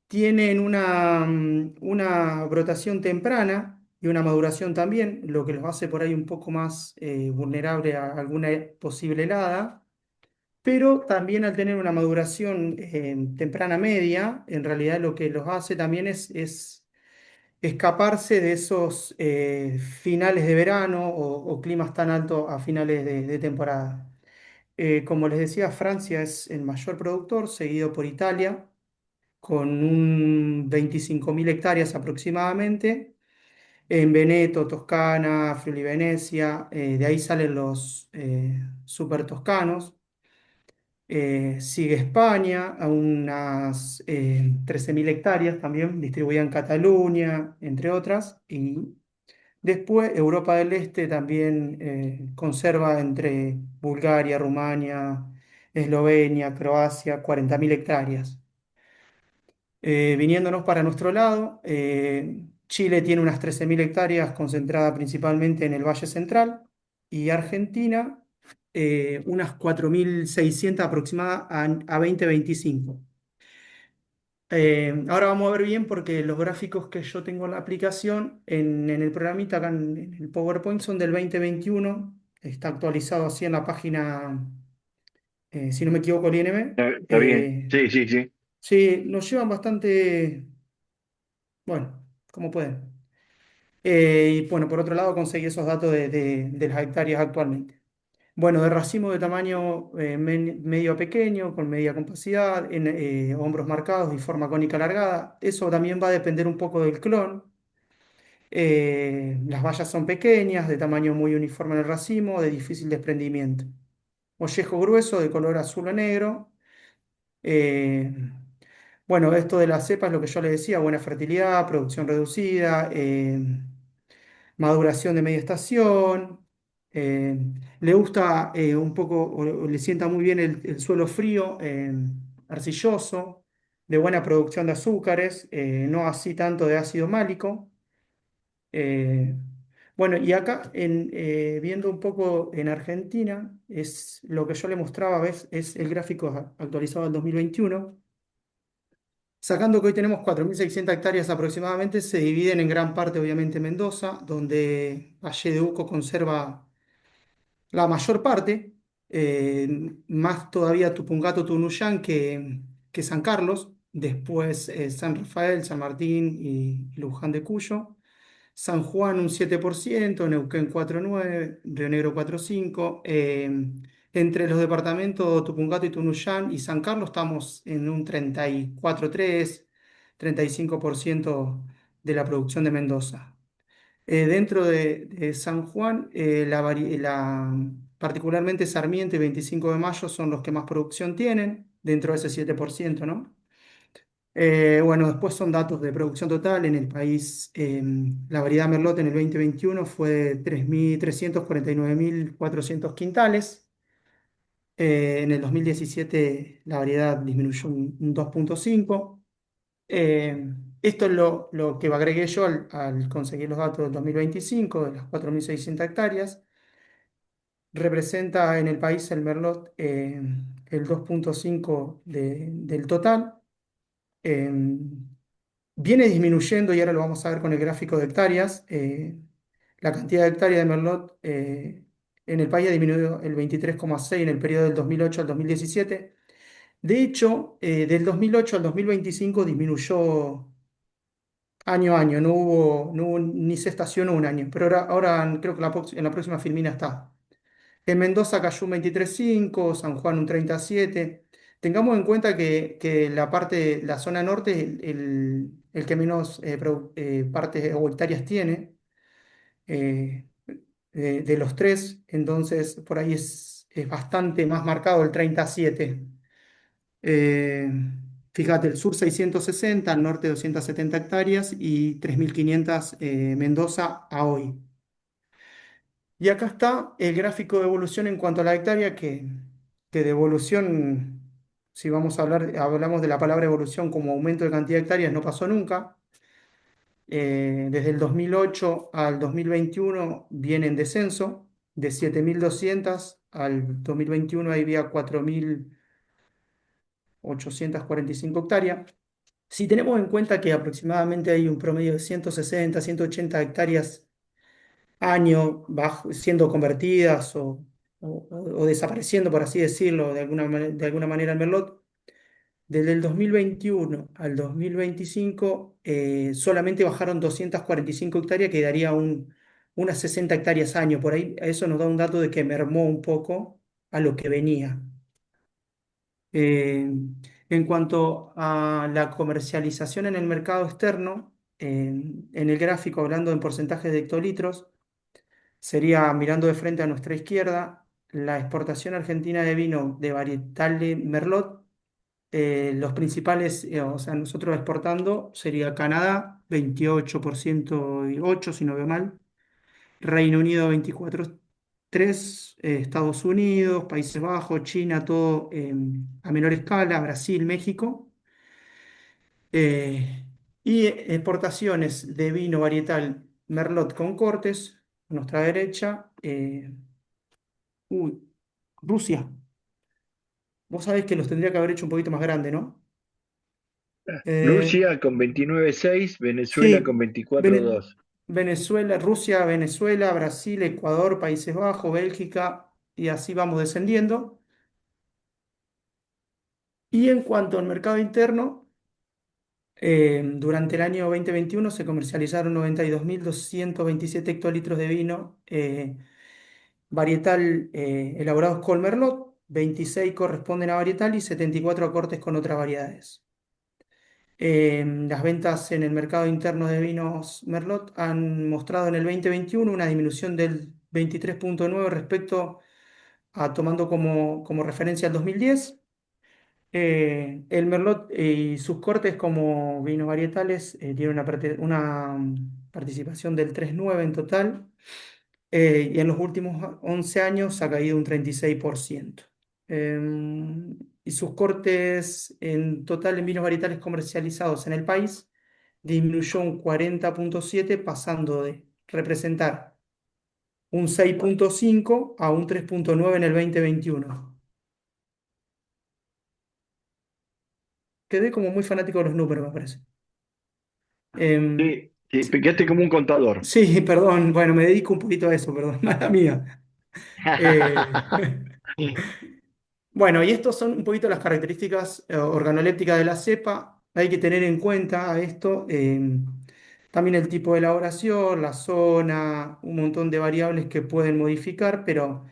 Tienen una brotación temprana y una maduración también, lo que los hace por ahí un poco más vulnerable a alguna posible helada. Pero también al tener una maduración temprana media, en realidad lo que los hace también es escaparse de esos finales de verano o climas tan altos a finales de temporada. Como les decía, Francia es el mayor productor, seguido por Italia, con un 25.000 hectáreas aproximadamente. En Veneto, Toscana, Friuli Venecia, de ahí salen los super toscanos. Sigue España a unas 13.000 hectáreas también, distribuida en Cataluña, entre otras. Y después Europa del Este también conserva entre Bulgaria, Rumania, Eslovenia, Croacia, 40.000 hectáreas. Viniéndonos para nuestro lado, Chile tiene unas 13.000 hectáreas concentradas principalmente en el Valle Central y Argentina unas 4.600 aproximadas a 2025. Ahora vamos a ver bien porque los gráficos que yo tengo en la aplicación, en el programita, acá en el PowerPoint, son del 2021. Está actualizado así en la página, si no me equivoco, el INM. Está bien. Sí, sí, sí. Sí, nos llevan bastante, bueno, como pueden. Y bueno, por otro lado, conseguí esos datos de las hectáreas actualmente. Bueno, de racimo de tamaño medio a pequeño, con media compacidad, en hombros marcados y forma cónica alargada. Eso también va a depender un poco del clon. Las bayas son pequeñas, de tamaño muy uniforme en el racimo, de difícil desprendimiento. Mollejo grueso, de color azul o negro. Eh, bueno, esto de la cepa es lo que yo le decía, buena fertilidad, producción reducida, maduración de media estación. eh, Le gusta un poco, o le sienta muy bien el suelo frío, arcilloso, de buena producción de azúcares, no así tanto de ácido málico. Eh, bueno, y acá viendo un poco en Argentina, es lo que yo le mostraba, ¿ves? Es el gráfico actualizado del 2021. Sacando que hoy tenemos 4.600 hectáreas aproximadamente, se dividen en gran parte, obviamente, Mendoza, donde Valle de Uco conserva la mayor parte, más todavía Tupungato, Tunuyán que San Carlos, después San Rafael, San Martín y Luján de Cuyo. San Juan un 7%, Neuquén 4,9%, Río Negro 4,5%. Entre los departamentos Tupungato y Tunuyán y San Carlos estamos en un 34,3%, 35% de la producción de Mendoza. Dentro de San Juan, particularmente Sarmiento y 25 de Mayo son los que más producción tienen, dentro de ese 7%, ¿no? Bueno, después son datos de producción total en el país. La variedad Merlot en el 2021 fue de 349.400 quintales. En el 2017 la variedad disminuyó un 2,5. Eh, Esto es lo que agregué yo al conseguir los datos del 2025 de las 4.600 hectáreas. Representa en el país el Merlot el 2,5 del total. Eh, Viene disminuyendo, y ahora lo vamos a ver con el gráfico de hectáreas. La cantidad de hectáreas de Merlot en el país ha disminuido el 23,6 en el periodo del 2008 al 2017. De hecho, del 2008 al 2025 disminuyó año a año, no hubo ni se estacionó un año, pero ahora creo que en la próxima filmina está. En Mendoza cayó un 23,5, San Juan un 37. Tengamos en cuenta que la zona norte es el que menos partes o hectáreas tiene eh, de los tres, entonces por ahí es bastante más marcado el 37. Eh, Fíjate, el sur 660, el norte 270 hectáreas y 3.500 Mendoza a hoy. Y acá está el gráfico de evolución en cuanto a la hectárea, que de evolución, si vamos a hablar, hablamos de la palabra evolución como aumento de cantidad de hectáreas, no pasó nunca. Desde el 2008 al 2021 viene en descenso, de 7.200 al 2021 ahí había 4.845 hectáreas. Si tenemos en cuenta que aproximadamente hay un promedio de 160, 180 hectáreas año siendo convertidas o desapareciendo, por así decirlo, de alguna manera el Merlot, desde el 2021 al 2025 solamente bajaron 245 hectáreas, que daría unas 60 hectáreas año. Por ahí eso nos da un dato de que mermó un poco a lo que venía. Eh, en cuanto a la comercialización en el mercado externo, en el gráfico hablando en porcentajes de hectolitros, sería mirando de frente a nuestra izquierda, la exportación argentina de vino de varietal de Merlot, los principales, o sea, nosotros exportando sería Canadá, 28% y 8, si no veo mal, Reino Unido 24,3, Estados Unidos, Países Bajos, China, todo a menor escala, Brasil, México. Eh, y exportaciones de vino varietal Merlot con cortes, a nuestra derecha, uy, Rusia. Vos sabés que los tendría que haber hecho un poquito más grande, ¿no? Eh, Rusia con 29,6, Venezuela con sí, Vene- 24,2. Venezuela, Rusia, Venezuela, Brasil, Ecuador, Países Bajos, Bélgica, y así vamos descendiendo. Y en cuanto al mercado interno, durante el año 2021 se comercializaron 92.227 hectolitros de vino varietal elaborados con Merlot, 26 corresponden a varietal y 74 a cortes con otras variedades. Las ventas en el mercado interno de vinos Merlot han mostrado en el 2021 una disminución del 23,9 respecto a tomando como referencia el 2010. El Merlot y sus cortes como vinos varietales tienen una participación del 3,9 en total, y en los últimos 11 años ha caído un 36%. Y sus cortes en total en vinos varietales comercializados en el país disminuyó un 40,7, pasando de representar un 6,5 a un 3,9 en el 2021. Quedé como muy fanático de los números, me parece. Em, Sí, sí, quedaste como un contador. sí, perdón, bueno, me dedico un poquito a eso, perdón, mala mía. Eh, bueno, y estos son un poquito las características organolépticas de la cepa. Hay que tener en cuenta esto, también el tipo de elaboración, la zona, un montón de variables que pueden modificar, pero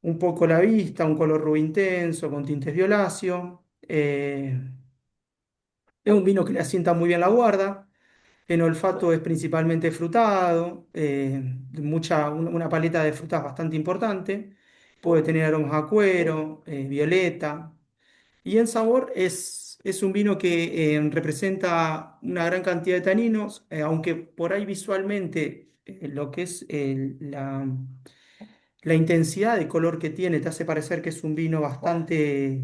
un poco la vista, un color rubí intenso, con tintes violáceo. Es un vino que le asienta muy bien la guarda. En olfato es principalmente frutado, una paleta de frutas bastante importante. Puede tener aromas a cuero, violeta. Y en sabor es un vino que representa una gran cantidad de taninos, aunque por ahí visualmente lo que es la intensidad de color que tiene te hace parecer que es un vino bastante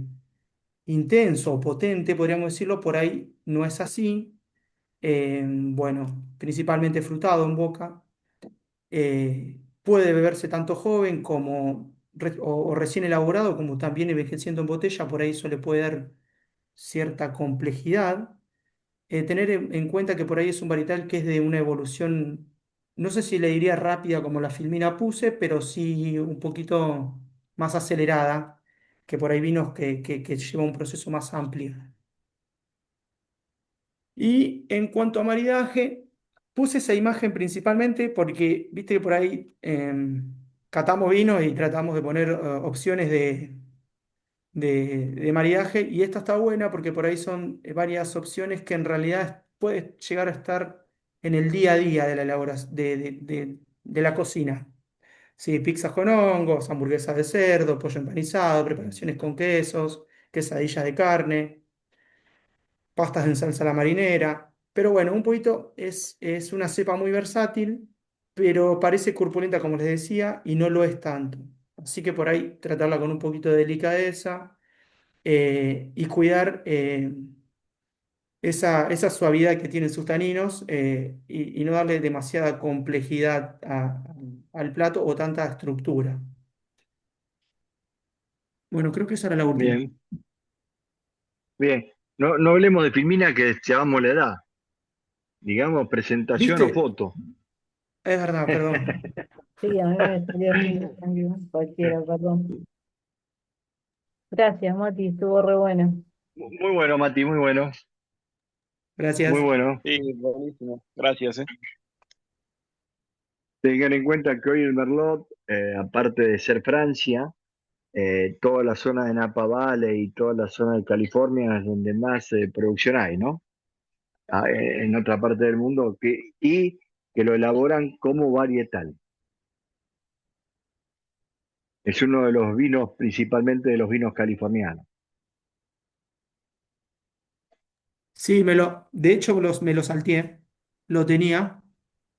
intenso o potente, podríamos decirlo, por ahí no es así. Bueno, principalmente frutado en boca. Puede beberse tanto joven como o recién elaborado, como también envejeciendo en botella, por ahí eso le puede dar cierta complejidad. Tener en cuenta que por ahí es un varietal que es de una evolución, no sé si le diría rápida como la Filmina Puse, pero sí un poquito más acelerada, que por ahí vinos que lleva un proceso más amplio. Y en cuanto a maridaje, puse esa imagen principalmente porque, viste que por ahí catamos vino y tratamos de poner opciones de maridaje, y esta está buena porque por ahí son varias opciones que en realidad puede llegar a estar en el día a día de la elaboración de la cocina. Sí, pizzas con hongos, hamburguesas de cerdo, pollo empanizado, preparaciones con quesos, quesadillas de carne, pastas en salsa a la marinera. Pero bueno, un poquito es una cepa muy versátil, pero parece corpulenta, como les decía, y no lo es tanto. Así que por ahí tratarla con un poquito de delicadeza, y cuidar esa suavidad que tienen sus taninos, y no darle demasiada complejidad al plato o tanta estructura. Bueno, creo que esa era la última. Bien, bien. No, no hablemos de Filmina que llevamos la edad. Digamos presentación o ¿Viste? foto. Es verdad, perdón. Sí, a mí me salió así, cualquiera, perdón. Gracias, Mati, estuvo re bueno. Muy bueno, Mati, muy bueno. Muy Gracias. bueno. Sí, buenísimo. Gracias, ¿eh? Tengan en cuenta que hoy el Merlot, aparte de ser Francia, toda la zona de Napa Valley y toda la zona de California es donde más producción hay, ¿no? En otra parte del mundo, y que lo elaboran como varietal. Es uno de los vinos, principalmente de los vinos californianos. Sí, de hecho me lo salteé. Lo tenía,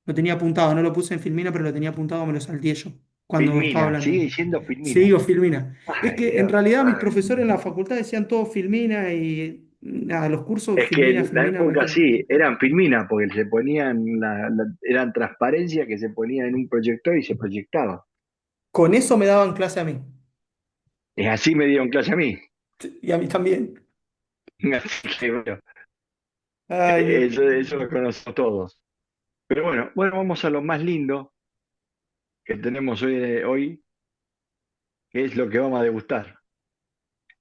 lo tenía apuntado, no lo puse en Filmina, pero lo tenía apuntado, me lo salteé yo cuando estaba Filmina, hablando. sigue diciendo Sí, Filmina. digo Filmina. Es Ay, que en Dios. realidad mis profesores en la facultad decían todo Filmina y nada, los cursos Es que Filmina, en la Filmina me época quedan. sí, eran Filmina, porque se ponían, eran transparencias que se ponían en un proyector y se proyectaba. Con eso me daban clase a mí. Es así me dieron clase a mí. Y a mí también. Así que bueno, Ay, Dios. eso lo conocemos todos. Pero bueno, vamos a lo más lindo que tenemos hoy, que es lo que vamos a degustar.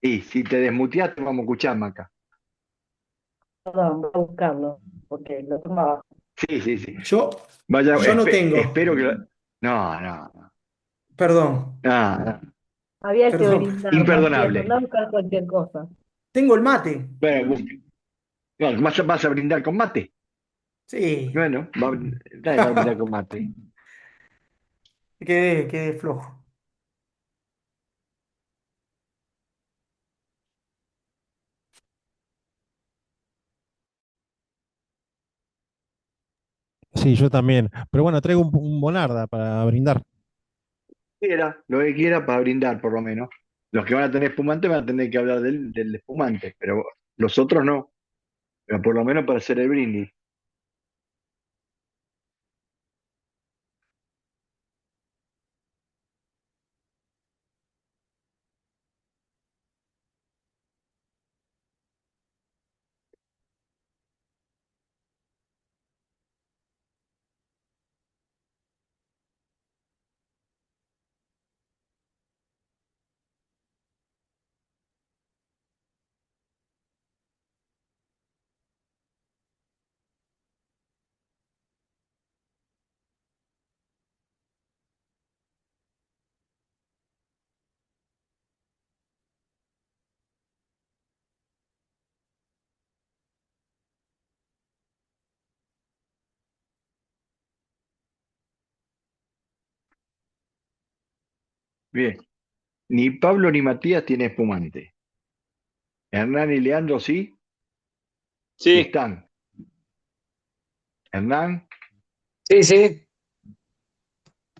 Y si te desmuteaste, vamos a escuchar, Maca. Perdón, voy a buscarlo, porque lo tengo abajo. Sí, sí, sí. Yo, Vaya, yo no tengo. espero que... No, no, no, Perdón, no. Había que perdón. brindar, Matías, Imperdonable. andá a buscar cualquier cosa. Tengo el mate. Bueno, no, vas a brindar con mate. Sí, Bueno, nadie va a brindar con mate. quedé flojo. Sí, yo también. Pero bueno, traigo un Bonarda para brindar. Lo que quiera para brindar, por lo menos. Los que van a tener espumante van a tener que hablar del espumante, pero los otros no. Pero por lo menos para hacer el brindis. Bien. Ni Pablo ni Matías tienen espumante. Hernán y Leandro sí, sí Sí, están. Hernán, Sí, sí.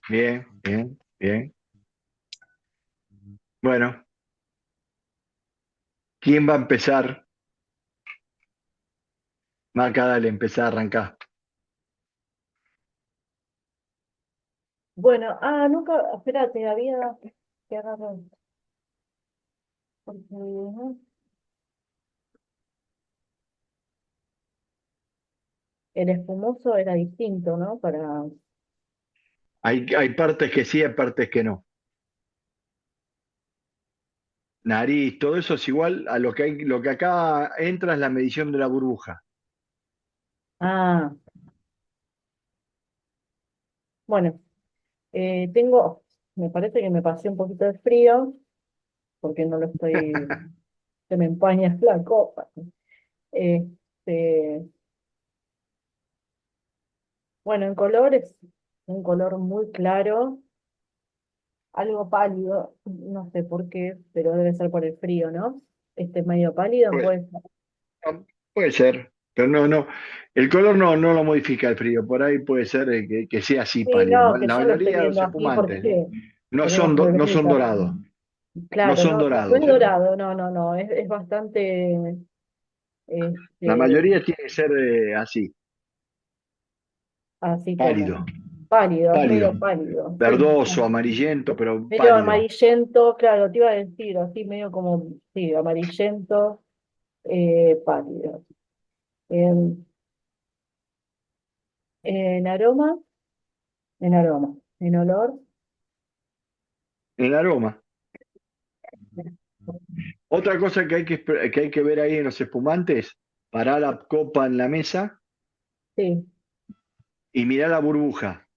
bien, bien, bien. Bueno, ¿quién va a empezar? Maca, dale, empezar a arrancar. Bueno, nunca, espérate, había que agarrar, porque ¿no? El espumoso era distinto, ¿no? Hay partes que sí, hay partes que no. Nariz, todo eso es igual a lo que acá entra es la medición de la burbuja. Ah, bueno, tengo, me parece que me pasé un poquito de frío, porque no lo estoy, se me empaña la copa. Este, bueno, en color es un color muy claro, algo pálido, no sé por qué, pero debe ser por el frío, ¿no? Este medio pálido, Puede, pues. puede ser, pero no. El color no lo modifica el frío. Por ahí puede ser que sea así Sí, pálido. no, que La yo lo estoy mayoría de los viendo así espumantes porque no tenemos son, que no son brindar. dorados. No Claro, son no, no es dorados. dorado, no, es bastante, La este, mayoría tiene que ser así, así como pálido, pálido, es pálido. medio pálido, sí. Verdoso, amarillento, pero Medio pálido. amarillento, claro, te iba a decir, así medio como, sí, amarillento, pálido. En, en aroma, en olor, El aroma. Otra cosa que hay que ver ahí en los espumantes, parar la copa en la mesa sí. y mirar la burbuja.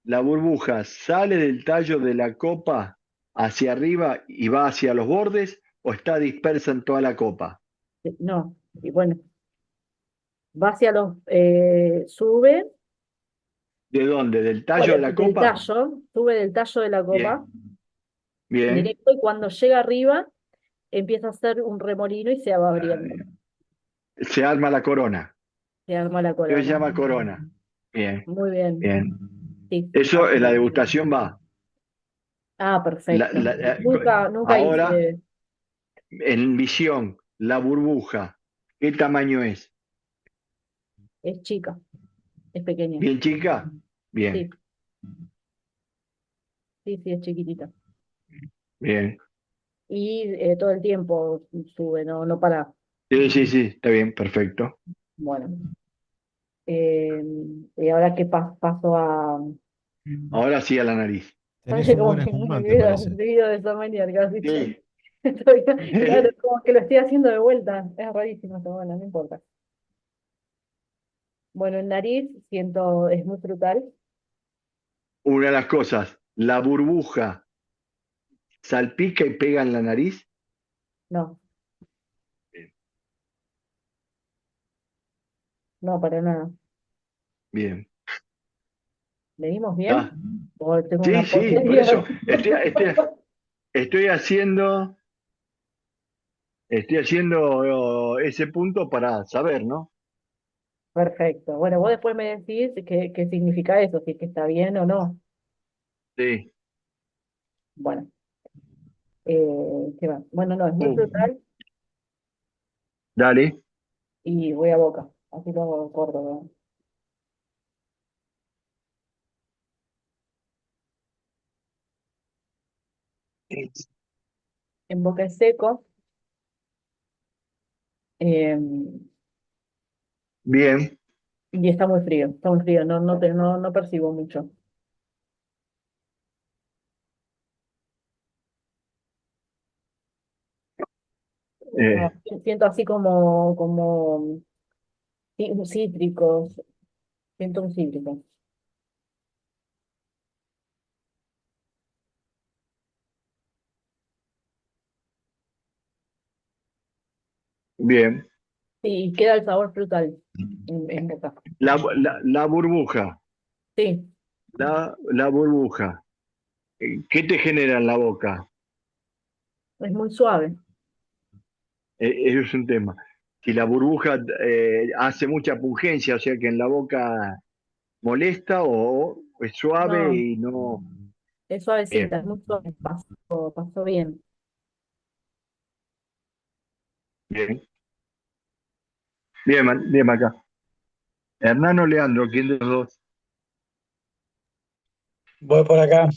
La burbuja sale del tallo de la copa hacia arriba y va hacia los bordes o está dispersa en toda la copa. No, y bueno, va hacia sube ¿De dónde? ¿Del por tallo de la copa? sube del tallo de la Bien, copa Bien. directo, y cuando llega arriba empieza a hacer un remolino y se va abriendo, Se arma la corona. se arma la ¿Qué se corona. llama corona? Bien, Muy bien, bien. sí, Eso así en la es. degustación va. Ah, perfecto. Eh, Nunca Ahora, hice, en visión, la burbuja, ¿qué tamaño es? es chica, es pequeña. ¿Bien chica? Bien, Sí, sí, sí, es chiquitita. bien. Y todo el tiempo sube, no para. Sí, sí, sí, está bien, perfecto. Bueno, eh, y ahora que paso a. Ahora sí a la nariz. Tenés Parece un como buen que me espumante, olvido, parece. de esa manera, casi. Sí. Claro, como que lo estoy haciendo de vuelta. Es rarísimo, pero bueno, no importa. Bueno, en nariz siento, es muy frutal. Una de las cosas, la burbuja salpica y pega en la nariz. No, no, para nada. Bien. ¿Venimos bien? ¿Está? O tengo Sí, una sí, por eso. porquería. Estoy haciendo, estoy haciendo ese punto para saber, ¿no? Perfecto. Bueno, vos después me decís qué significa eso, si es que está bien o no. Sí. Bueno, ¿qué va? Bueno, no, es muy Uh, frutal Dale. y voy a boca. Así lo hago corto, ¿no? En boca es seco, eh, Bien. y está muy frío, no percibo mucho. No, Eh, siento así como cítricos, siento un cítrico. Bien. Sí, y queda el sabor frutal en boca. La burbuja. Sí, La burbuja. ¿Qué te genera en la boca? es muy suave. Eso es un tema. Si la burbuja hace mucha pungencia, o sea que en la boca molesta o es suave No, y no. es suavecita, es Bien, muy suave. Pasó bien. bien, bien, bien acá. Hernán o Leandro, ¿quién de los dos? Voy por acá.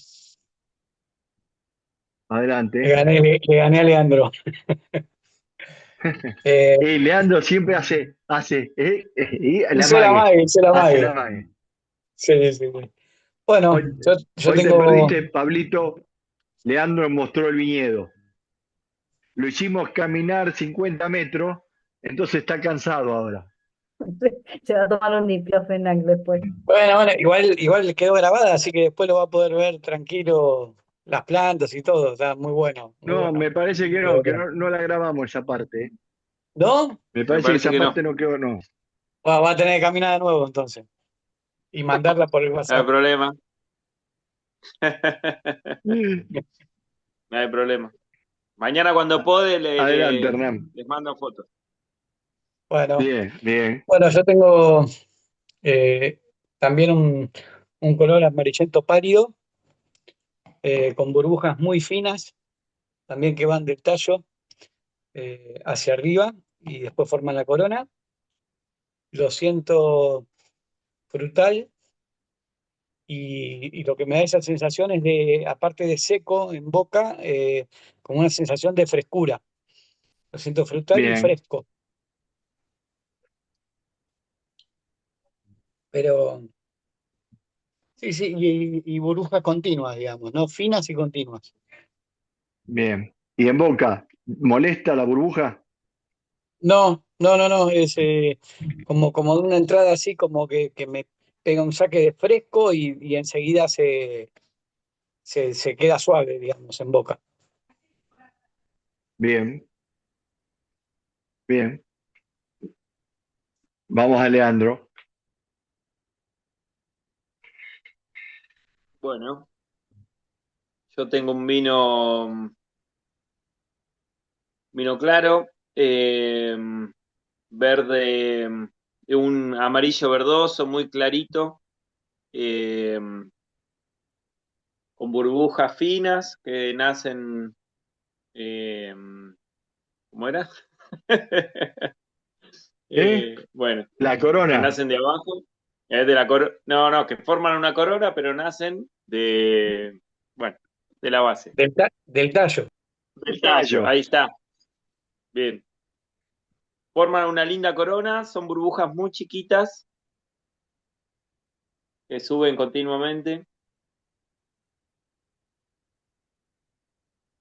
Adelante. Le gané a Leandro. Eh, Leandro siempre y la hice la mague, mague, hice la hace la mague. mague. Sí, sí, sí. Bueno, Hoy, yo hoy te tengo. perdiste, Pablito. Leandro mostró el viñedo. Lo hicimos caminar 50 metros, entonces está cansado ahora. Se va a tomar un diclofenac después. Bueno, igual quedó grabada, así que después lo va a poder ver tranquilo las plantas y todo. Está muy bueno, muy No, bueno. me parece que no la grabamos esa parte. ¿Eh? ¿No? Me Me parece que parece esa que no, parte no quedó, no. Va a tener que caminar de nuevo entonces. Y mandarla por el no hay WhatsApp. problema. No hay problema. Mañana cuando puede Adelante, Hernán. les mando fotos. Bueno, Bien, bien, bueno, yo tengo eh, también un color amarillento pálido, con burbujas muy finas, también que van del tallo hacia arriba y después forman la corona. Lo siento frutal y lo que me da esa sensación es de, aparte de seco en boca, como una sensación de frescura. Lo siento frutal y bien, fresco, pero sí, sí, y burbujas continuas, digamos, ¿no? Finas y continuas. bien. ¿Y en boca? ¿Molesta la burbuja? No, es como de una entrada así, como que me pega un saque de fresco y enseguida se queda suave, digamos, en boca. Bien, bien. Vamos a Leandro. Bueno, Yo tengo un vino claro, verde, un amarillo verdoso, muy clarito, eh, con burbujas finas que nacen, eh, ¿cómo era? ¿Eh? Bueno, La que corona. nacen de abajo, de la no, no, que forman una corona, pero nacen bueno, de la base, Del tallo. del tallo, Tallo. ahí está, bien. Forman una linda corona, son burbujas muy chiquitas que suben continuamente.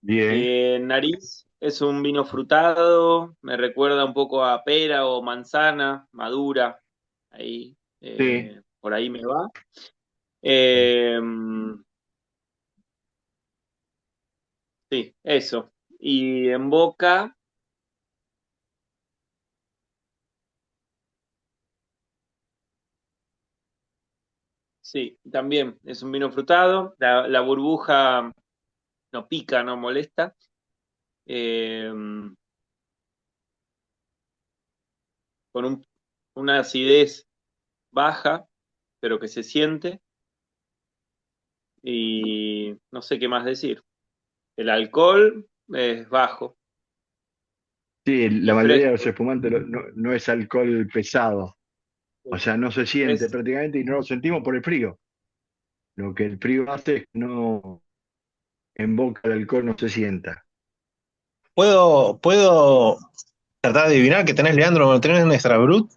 Bien. Nariz es un vino frutado, me recuerda un poco a pera o manzana madura, ahí, Sí. por ahí me va. Eh, sí, eso. Y en boca, sí, también es un vino frutado, la burbuja no pica, no molesta. Eh, con una acidez baja, pero que se siente, y no sé qué más decir. El alcohol es bajo, Sí, la es mayoría de los fresco. espumantes no es alcohol pesado. O sea, no se siente Es, prácticamente y no lo sentimos por el frío. Lo que el frío hace es que no en boca el alcohol no se sienta. ¿Puedo tratar de adivinar que tenés, Leandro? ¿Tenés un extra brut?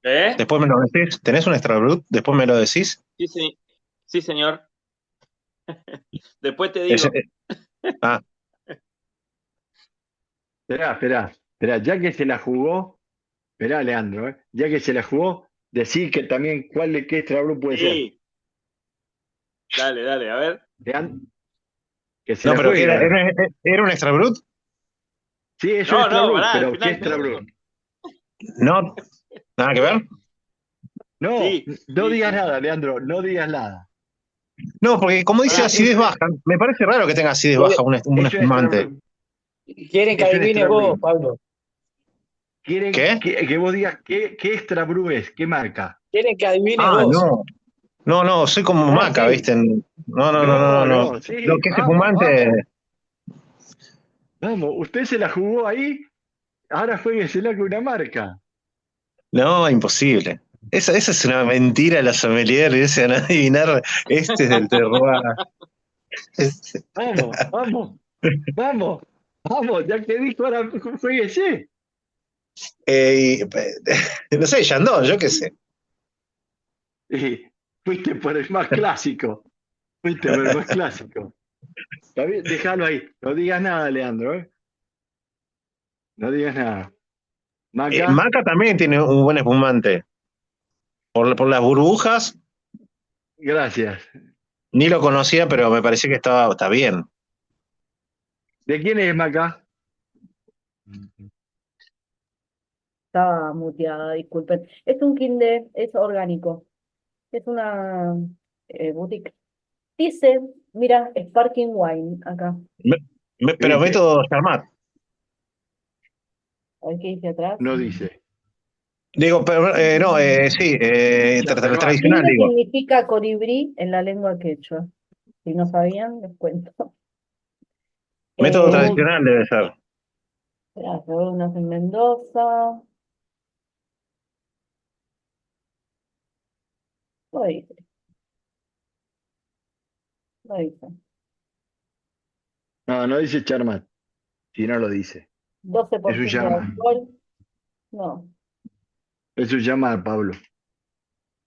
¿Eh? Después me lo decís. ¿Tenés un extra brut? Después me lo decís. Sí, sí, sí, señor. Después te Ese- digo. ah, Esperá, ya que se la jugó, esperá, Leandro, ya que se la jugó, decí que también qué extra brut puede ser. Sí, dale, dale, a ver. Leandro, que se no, la pero juegue ahora. ¿era un extra brut? Sí, es un No, extra no, brut, pará, al pero ¿qué final te extra digo. brut? No, nada que ver. No, Sí, no sí, digas sí. nada, Leandro, no digas nada. No, porque como dice Pará, acidez baja, me parece raro que tenga acidez baja un Es un extra espumante. brut, Quieren que es un adivines extra vos, brut. Pablo. Quieren ¿Qué? que vos digas qué extra brut es, qué marca. Quieren que adivines Ah, vos. no. No, no, soy como Ah, Maca, sí. ¿viste? No, no, no, no, No, no. no, Lo sí, que es vamos, espumante, vamos, vamos. Usted se la jugó ahí, ahora jueguesela con una marca. no, imposible. Esa es una mentira, la sommelier, y se van a adivinar, este es del terroir. Vamos, vamos, vamos, vamos, ya que dijo, ahora jueguese. No sé, Yandón, yo qué sé. Y fuiste por el más clásico, fuiste por el más clásico. Está bien, déjalo ahí, no digas nada, Leandro, ¿eh? No digas nada. Maca, Maca también tiene un buen espumante. Por las burbujas, gracias. ni lo conocía, pero me parecía que está bien. ¿De quién es Maca? Estaba muteada, disculpen. Es un Kinder, es orgánico. Es una boutique. Dice, mira, Sparking Wine acá. Me- pero ¿Viste? método Charmat. A ver qué dice atrás. No dice. Digo, pero, no, sí, Chapermat. tradicional, Kinder digo. significa colibrí en la lengua quechua. Si no sabían, les cuento. Método Eh, ¿Cómo? tradicional debe ser. Esperá, se ve unas en Mendoza. No dice, no dice. No, no dice Charmat, si no lo dice. doce Es por un ciento de llamar, alcohol. No. es un llamar, Pablo.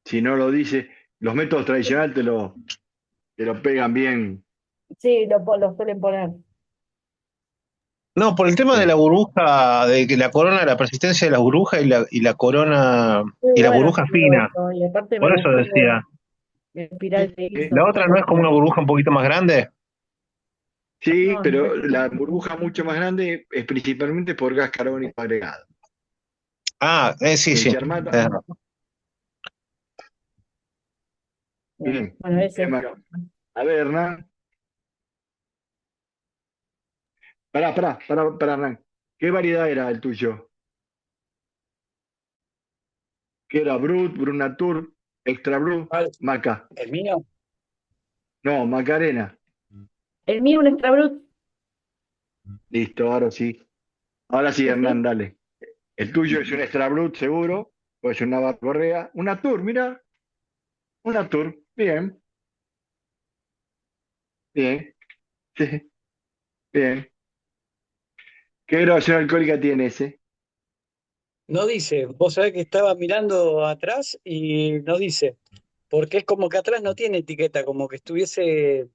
Si no lo dice, los métodos tradicionales te lo pegan bien. Sí, lo suelen poner. No, por el tema de la Sí. burbuja, de que la corona, la persistencia de la burbuja y la corona, Muy y la bueno burbuja todo fina. eso. Y aparte me Por eso gustó decía. el espiral que Eh, hizo. La otra no es como una burbuja un poquito más grande. sí, No, no pero es la burbuja mucho más grande es principalmente por gas carbónico agregado. Ah, sí, El sí. Charmat, bueno, bien, bueno, ese bien es. marcado. A ver, Hernán, Pará, Hernán. ¿Qué variedad era el tuyo? ¿Qué era? Brut, Brunatur, Extra Brut, ¿Cuál? Maca. ¿El mío? No, Macarena. El mío, un extra brut. Listo, ahora sí. Ahora sí, Sí, Hernán, sí. dale. El tuyo es un Extra Brut, seguro. O es una Correa. Una Tour, mira. Una Tour. Bien, bien. Sí, bien. ¿Qué graduación alcohólica tiene ese? No dice. Vos sabés que estaba mirando atrás y no dice. Porque es como que atrás no tiene etiqueta, como que estuviese,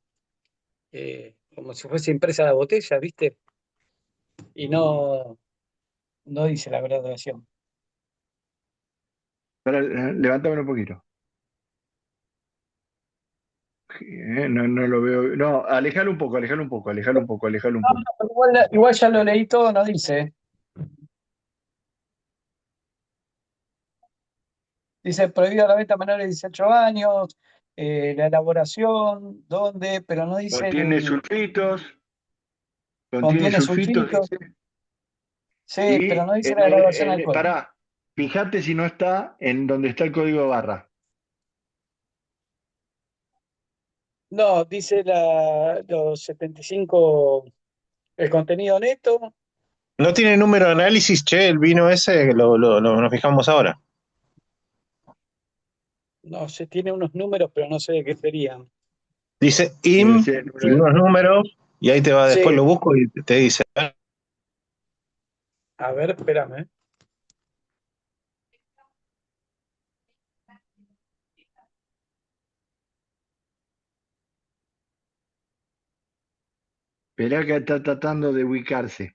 como si fuese impresa la botella, ¿viste? Y no dice la graduación. Levántame un poquito. No, no lo veo. No, alejalo un poco, alejalo un poco, alejalo un poco, alejalo un No, poco. no, igual ya lo leí todo, no dice. Dice prohibido la venta a menores de 18 años, la elaboración, dónde, pero no dice Contiene sulfitos, contiene contiene sulfitos, sulfitos, dice. sí, pero Y no dice la graduación alcohólica. pará, fíjate si no está en donde está el código de barra. No, dice los 75, el contenido neto, No tiene número de análisis, che, el vino ese, nos fijamos ahora. no sé, tiene unos números, pero no sé de qué serían. Dice Debe IM ser el y número unos números, y ahí te va, después Sí, lo busco y te dice. a ver, espérame. Esperá que está tratando de ubicarse.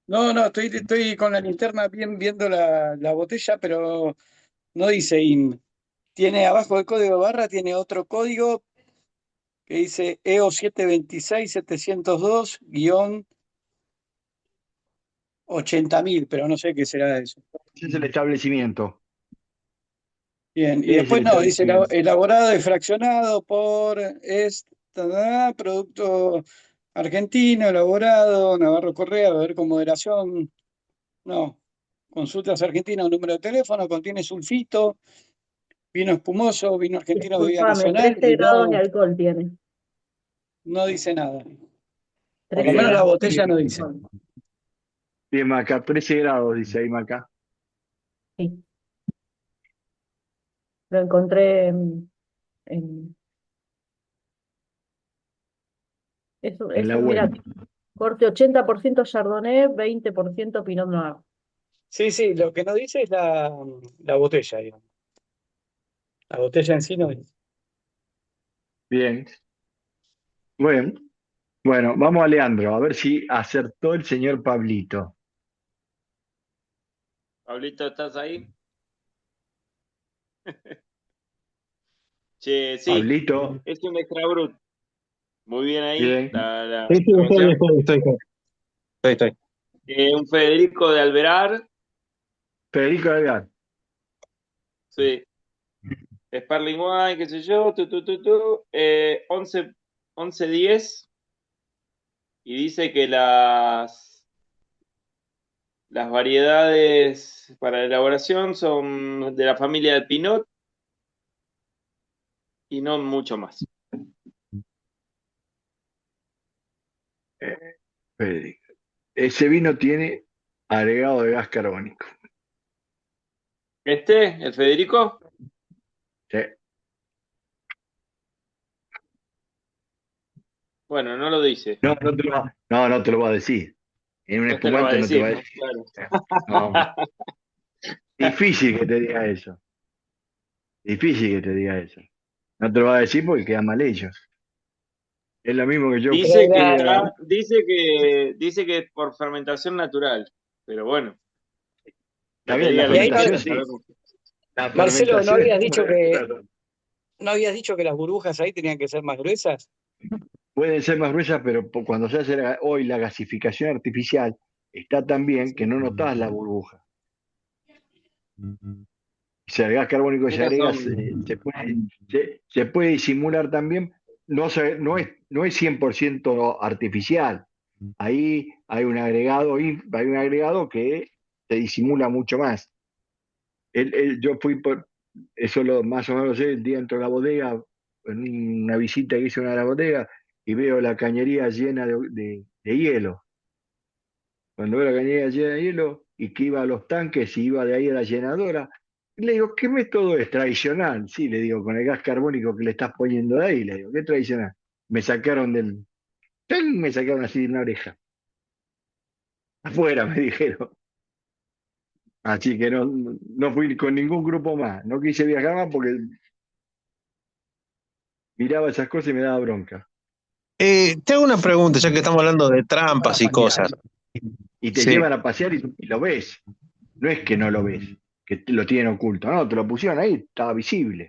No, no, estoy con la linterna bien viendo la botella, pero no dice IM. Tiene abajo del código de barra, tiene otro código que dice EO 726-702-80.000, pero no sé qué será eso. Ese es el establecimiento. Bien, y Ese es el después no, dice establecimiento. elaborado y fraccionado por producto argentino, elaborado, Navarro Correa, beber con moderación. No, consultas argentinas, número de teléfono, contiene sulfito, vino espumoso, vino argentino, bebida Disculpame, nacional, 13 y grados de no, alcohol tiene. no dice nada. Por lo 13 menos Bien, la grados botella no de dice. alcohol. bien, Maca, 13 grados, dice ahí Maca, Sí, lo encontré en- en la mira, web. corte 80% Chardonnay, 20% Pinot Noir. Sí, sí, lo que no dice es la botella, digamos. La botella en sí no dice. Bien, bueno, bueno, vamos a Leandro, a ver si acertó el señor Pablito. Pablito, ¿estás ahí? Che, sí, Pablito, es un extra brut. Muy bien ahí bien. la Sí, sí, información. estoy. Un Federico de Alvear, Federico Delgado. sí. Sparling Wine, qué sé yo, 11, 11-10, y dice que las variedades para la elaboración son de la familia del Pinot y no mucho más. Federico. Ese vino tiene agregado de gas carbónico. El Federico, Sí. bueno, no lo dice, No te lo va a decir. En un no te lo va a espumante no te va decir, a ¿no? decir. Claro. No, difícil que te diga eso. Difícil que te diga eso. No te lo va a decir porque queda mal ellos. Es lo mismo que yo Pero diga, Dice que es por fermentación natural, pero bueno, está lo que bien, la diga el y ahí no, emisario fermentación no sí. sabemos. La Marcelo, fermentación es ¿no habías dicho que las burbujas ahí tenían que ser más gruesas? pueden ser más gruesas, pero cuando se hace hoy la gasificación artificial, está tan bien que no notas la burbuja. Si el gas carbónico se Tenés agrega, razón. se puede disimular también. No es 100% artificial, Ahí hay un agregado que se disimula mucho más. Yo fui por, eso más o menos lo sé, el día entro a la bodega, en una visita que hice a una de las bodegas, y veo la cañería llena de hielo. Cuando veo la cañería llena de hielo y que iba a los tanques y iba de ahí a la llenadora, le digo, ¿qué método es? Tradicional. Sí, le digo, con el gas carbónico que le estás poniendo de ahí, le digo, ¿qué tradicional? Me sacaron del... ¡Tan! Me sacaron así de una oreja. Afuera, me dijeron. Así que no fui con ningún grupo más. No quise viajar más porque miraba esas cosas y me daba bronca. Te hago una pregunta, ya que estamos hablando de Van a trampas y pasear. cosas. Y te Sí. llevan a pasear y lo ves. No es que no lo ves, que lo tienen oculto. No, te lo pusieron ahí, estaba visible.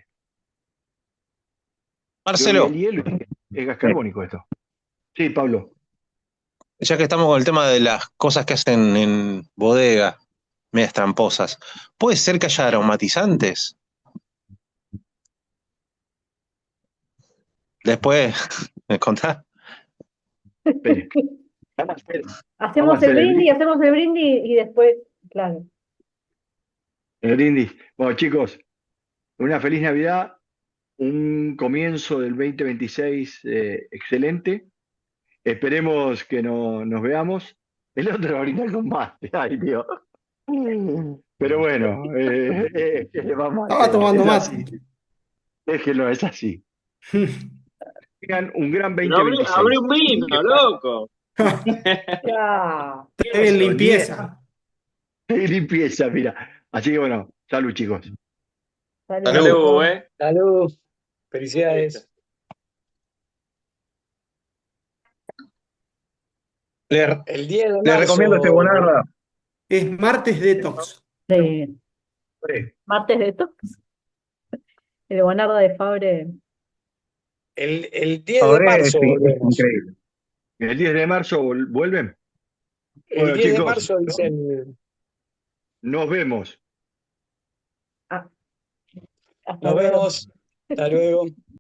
Yo vi el Marcelo, hielo y dije, es gas carbónico esto. Sí, Pablo. ya que estamos con el tema de las cosas que hacen en bodega, medias tramposas, ¿puede ser que haya aromatizantes? Después, ¿me contás? Espere. Vamos a hacer, vamos a Hacemos el hacer brindis, hacemos el brindis y después, claro. el brindis. Bueno, chicos, una feliz Navidad, un comienzo del 2026 excelente. Esperemos que nos veamos. El otro ahorita con mate. Ay, Dios. Pero bueno, vamos a Estaba hacer. tomando Es mate. así. Déjenlo, es así. Tengan un gran Pero abre 2026. un vino, loco. Ya. Está bien, Eso, limpieza. limpieza, mira. Así que bueno, salud, chicos. Salud. Salud, ¿eh? Salud, Listo. felicidades. Le, El 10 de le recomiendo este marzo, Bonarda. Es martes detox. Sí. Martes de tox. El Bonarda de Fabre. el 10 de Fabré es, marzo es volvemos. increíble. El 10 de marzo vuelven. El Bueno, 10 de chicos, marzo es el... nos vemos. Ah, hasta Nos luego. vemos. Hasta luego.